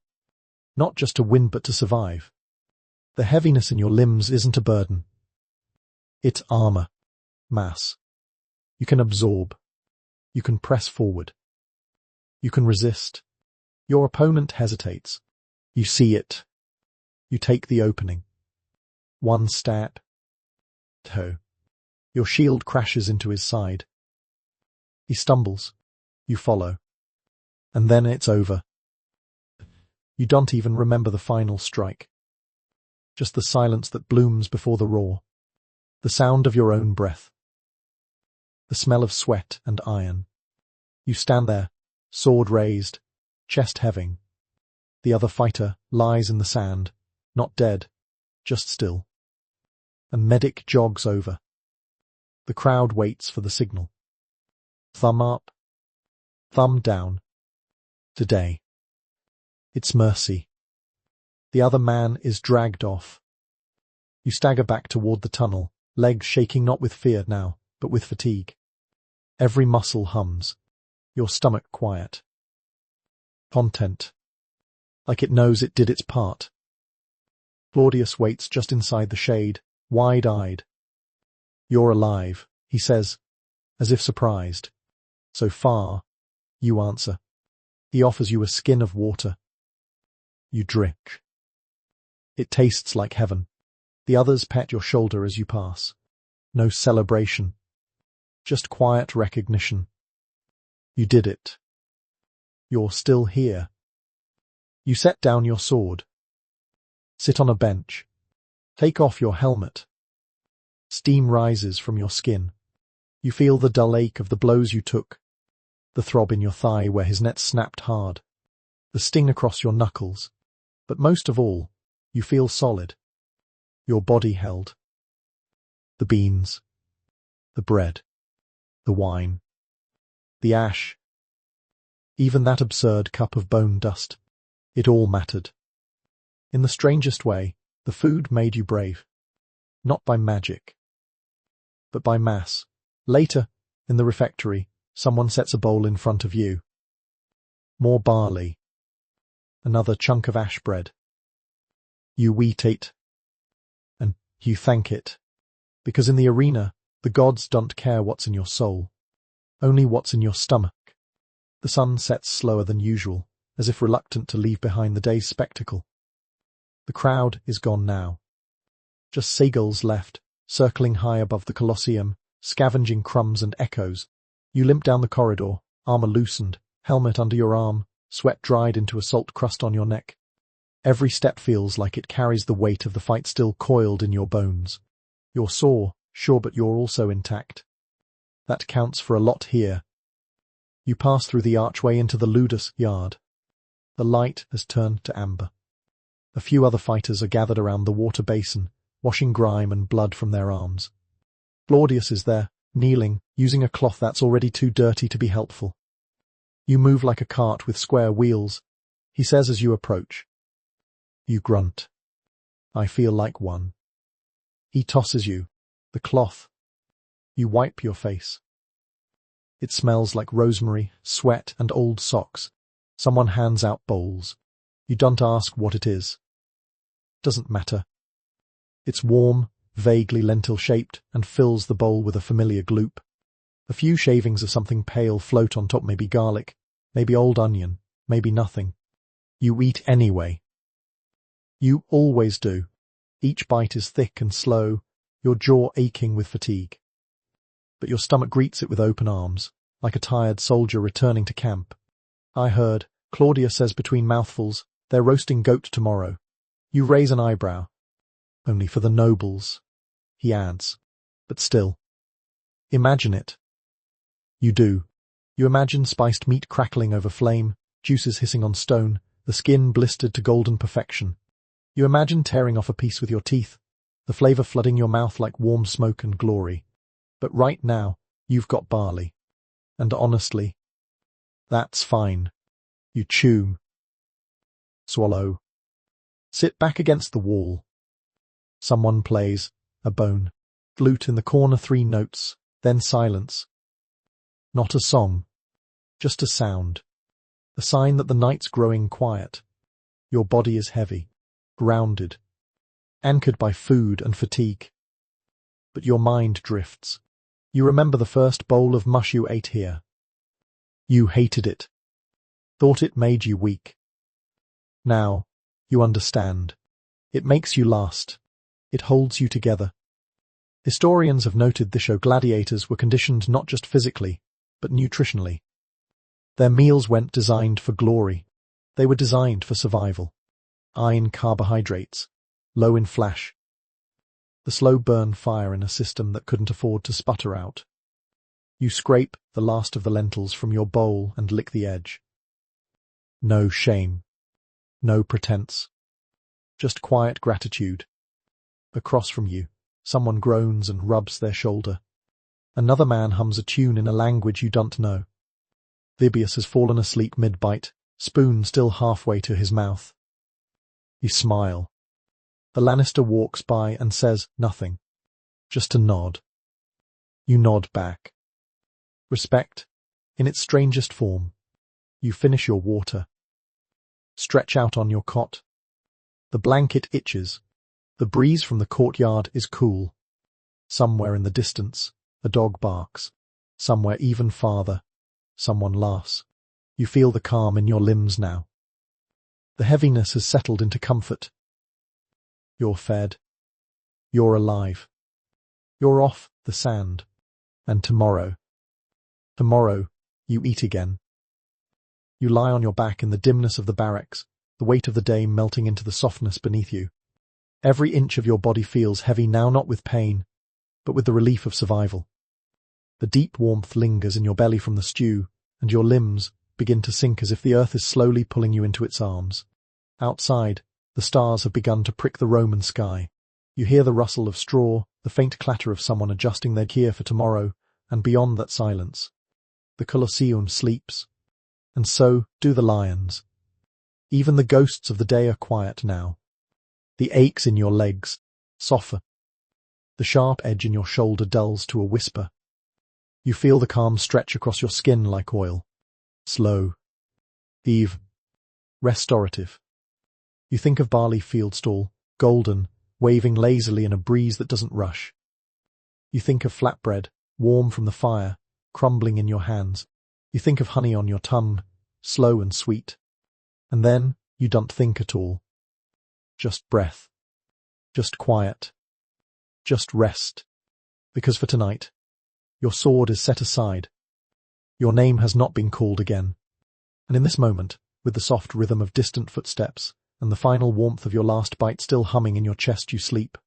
Not just to win but to survive. The heaviness in your limbs isn't a burden. It's armor, mass. You can absorb. You can press forward. You can resist. Your opponent hesitates. You see it. You take the opening. One step. Toe. Your shield crashes into his side. He stumbles. You follow. And then it's over. You don't even remember the final strike. Just the silence that blooms before the roar. The sound of your own breath. The smell of sweat and iron. You stand there, sword raised, chest heaving. The other fighter lies in the sand, not dead, just still. A medic jogs over. The crowd waits for the signal. Thumb up. Thumb down. Today. It's mercy. The other man is dragged off. You stagger back toward the tunnel, legs shaking not with fear now, but with fatigue. Every muscle hums. Your stomach quiet. Content. Like it knows it did its part. Claudius waits just inside the shade, wide-eyed. You're alive, he says, as if surprised. So far, you answer. He offers you a skin of water. You drink. It tastes like heaven. The others pat your shoulder as you pass. No celebration. Just quiet recognition. You did it. You're still here. You set down your sword. Sit on a bench. Take off your helmet. Steam rises from your skin. You feel the dull ache of the blows you took. The throb in your thigh where his net snapped hard. The sting across your knuckles. But most of all, you feel solid. Your body held. The beans. The bread. The wine. The ash. Even that absurd cup of bone dust. It all mattered. In the strangest way, the food made you brave. Not by magic, but by mass. Later, in the refectory, someone sets a bowl in front of you. More barley. Another chunk of ash bread. You eat it. And you thank it. Because in the arena, the gods don't care what's in your soul. Only what's in your stomach. The sun sets slower than usual, as if reluctant to leave behind the day's spectacle. The crowd is gone now. Just seagulls left, circling high above the Colosseum, scavenging crumbs and echoes. You limp down the corridor, armor loosened, helmet under your arm, sweat dried into a salt crust on your neck. Every step feels like it carries the weight of the fight still coiled in your bones. You're sore, sure, but you're also intact. That counts for a lot here. You pass through the archway into the Ludus yard. The light has turned to amber. A few other fighters are gathered around the water basin, washing grime and blood from their arms. Claudius is there, kneeling, using a cloth that's already too dirty to be helpful. You move like a cart with square wheels, he says as you approach. You grunt. I feel like one. He tosses you, the cloth. You wipe your face. It smells like rosemary, sweat, and old socks. Someone hands out bowls. You don't ask what it is. Doesn't matter. It's warm, vaguely lentil-shaped, and fills the bowl with a familiar gloop. A few shavings of something pale float on top, maybe garlic. maybe old onion, maybe nothing. You eat anyway. You always do. Each bite is thick and slow, your jaw aching with fatigue. But your stomach greets it with open arms, like a tired soldier returning to camp. I heard, Claudia says between mouthfuls, they're roasting goat tomorrow. You raise an eyebrow. Only for the nobles, he adds. But still. Imagine it. You do. You imagine spiced meat crackling over flame, juices hissing on stone, the skin blistered to golden perfection. You imagine tearing off a piece with your teeth, the flavor flooding your mouth like warm smoke and glory. But right now, you've got barley. And honestly, that's fine. You chew. Swallow. Sit back against the wall. Someone plays, a bone. Flute in the corner, 3 notes, then silence. Not a song. Just a sound. A sign that the night's growing quiet. Your body is heavy, grounded, anchored by food and fatigue. But your mind drifts. You remember the first bowl of mush you ate here. You hated it. Thought it made you weak. Now, you understand. It makes you last. It holds you together. Historians have noted the show gladiators were conditioned not just physically, but nutritionally. Their meals weren't designed for glory. They were designed for survival. High in carbohydrates, low in flash. The slow burn fire in a system that couldn't afford to sputter out. You scrape the last of the lentils from your bowl and lick the edge. No shame. No pretense. Just quiet gratitude. Across from you, someone groans and rubs their shoulder. Another man hums a tune in a language you don't know. Vibius has fallen asleep mid-bite, spoon still halfway to his mouth. You smile. The Lannister walks by and says nothing. Just a nod. You nod back. Respect, in its strangest form. You finish your water. Stretch out on your cot. The blanket itches. The breeze from the courtyard is cool. Somewhere in the distance, a dog barks. Somewhere even farther, someone laughs. You feel the calm in your limbs now. The heaviness has settled into comfort. You're fed. You're alive. You're off the sand. And tomorrow, you eat again. You lie on your back in the dimness of the barracks, the weight of the day melting into the softness beneath you. Every inch of your body feels heavy now, not with pain, but with the relief of survival. The deep warmth lingers in your belly from the stew, and your limbs begin to sink as if the earth is slowly pulling you into its arms. Outside, the stars have begun to prick the Roman sky. You hear the rustle of straw, the faint clatter of someone adjusting their gear for tomorrow, and beyond that silence, the Colosseum sleeps. And so do the lions. Even the ghosts of the day are quiet now. The aches in your legs soften. The sharp edge in your shoulder dulls to a whisper. You feel the calm stretch across your skin like oil. Slow. Eve. Restorative. You think of barley field stall, golden, waving lazily in a breeze that doesn't rush. You think of flatbread, warm from the fire, crumbling in your hands. You think of honey on your tongue, slow and sweet. And then you don't think at all. Just breath. Just quiet. Just rest. Because for tonight, your sword is set aside. Your name has not been called again. And in this moment, with the soft rhythm of distant footsteps and the final warmth of your last bite still humming in your chest, you sleep.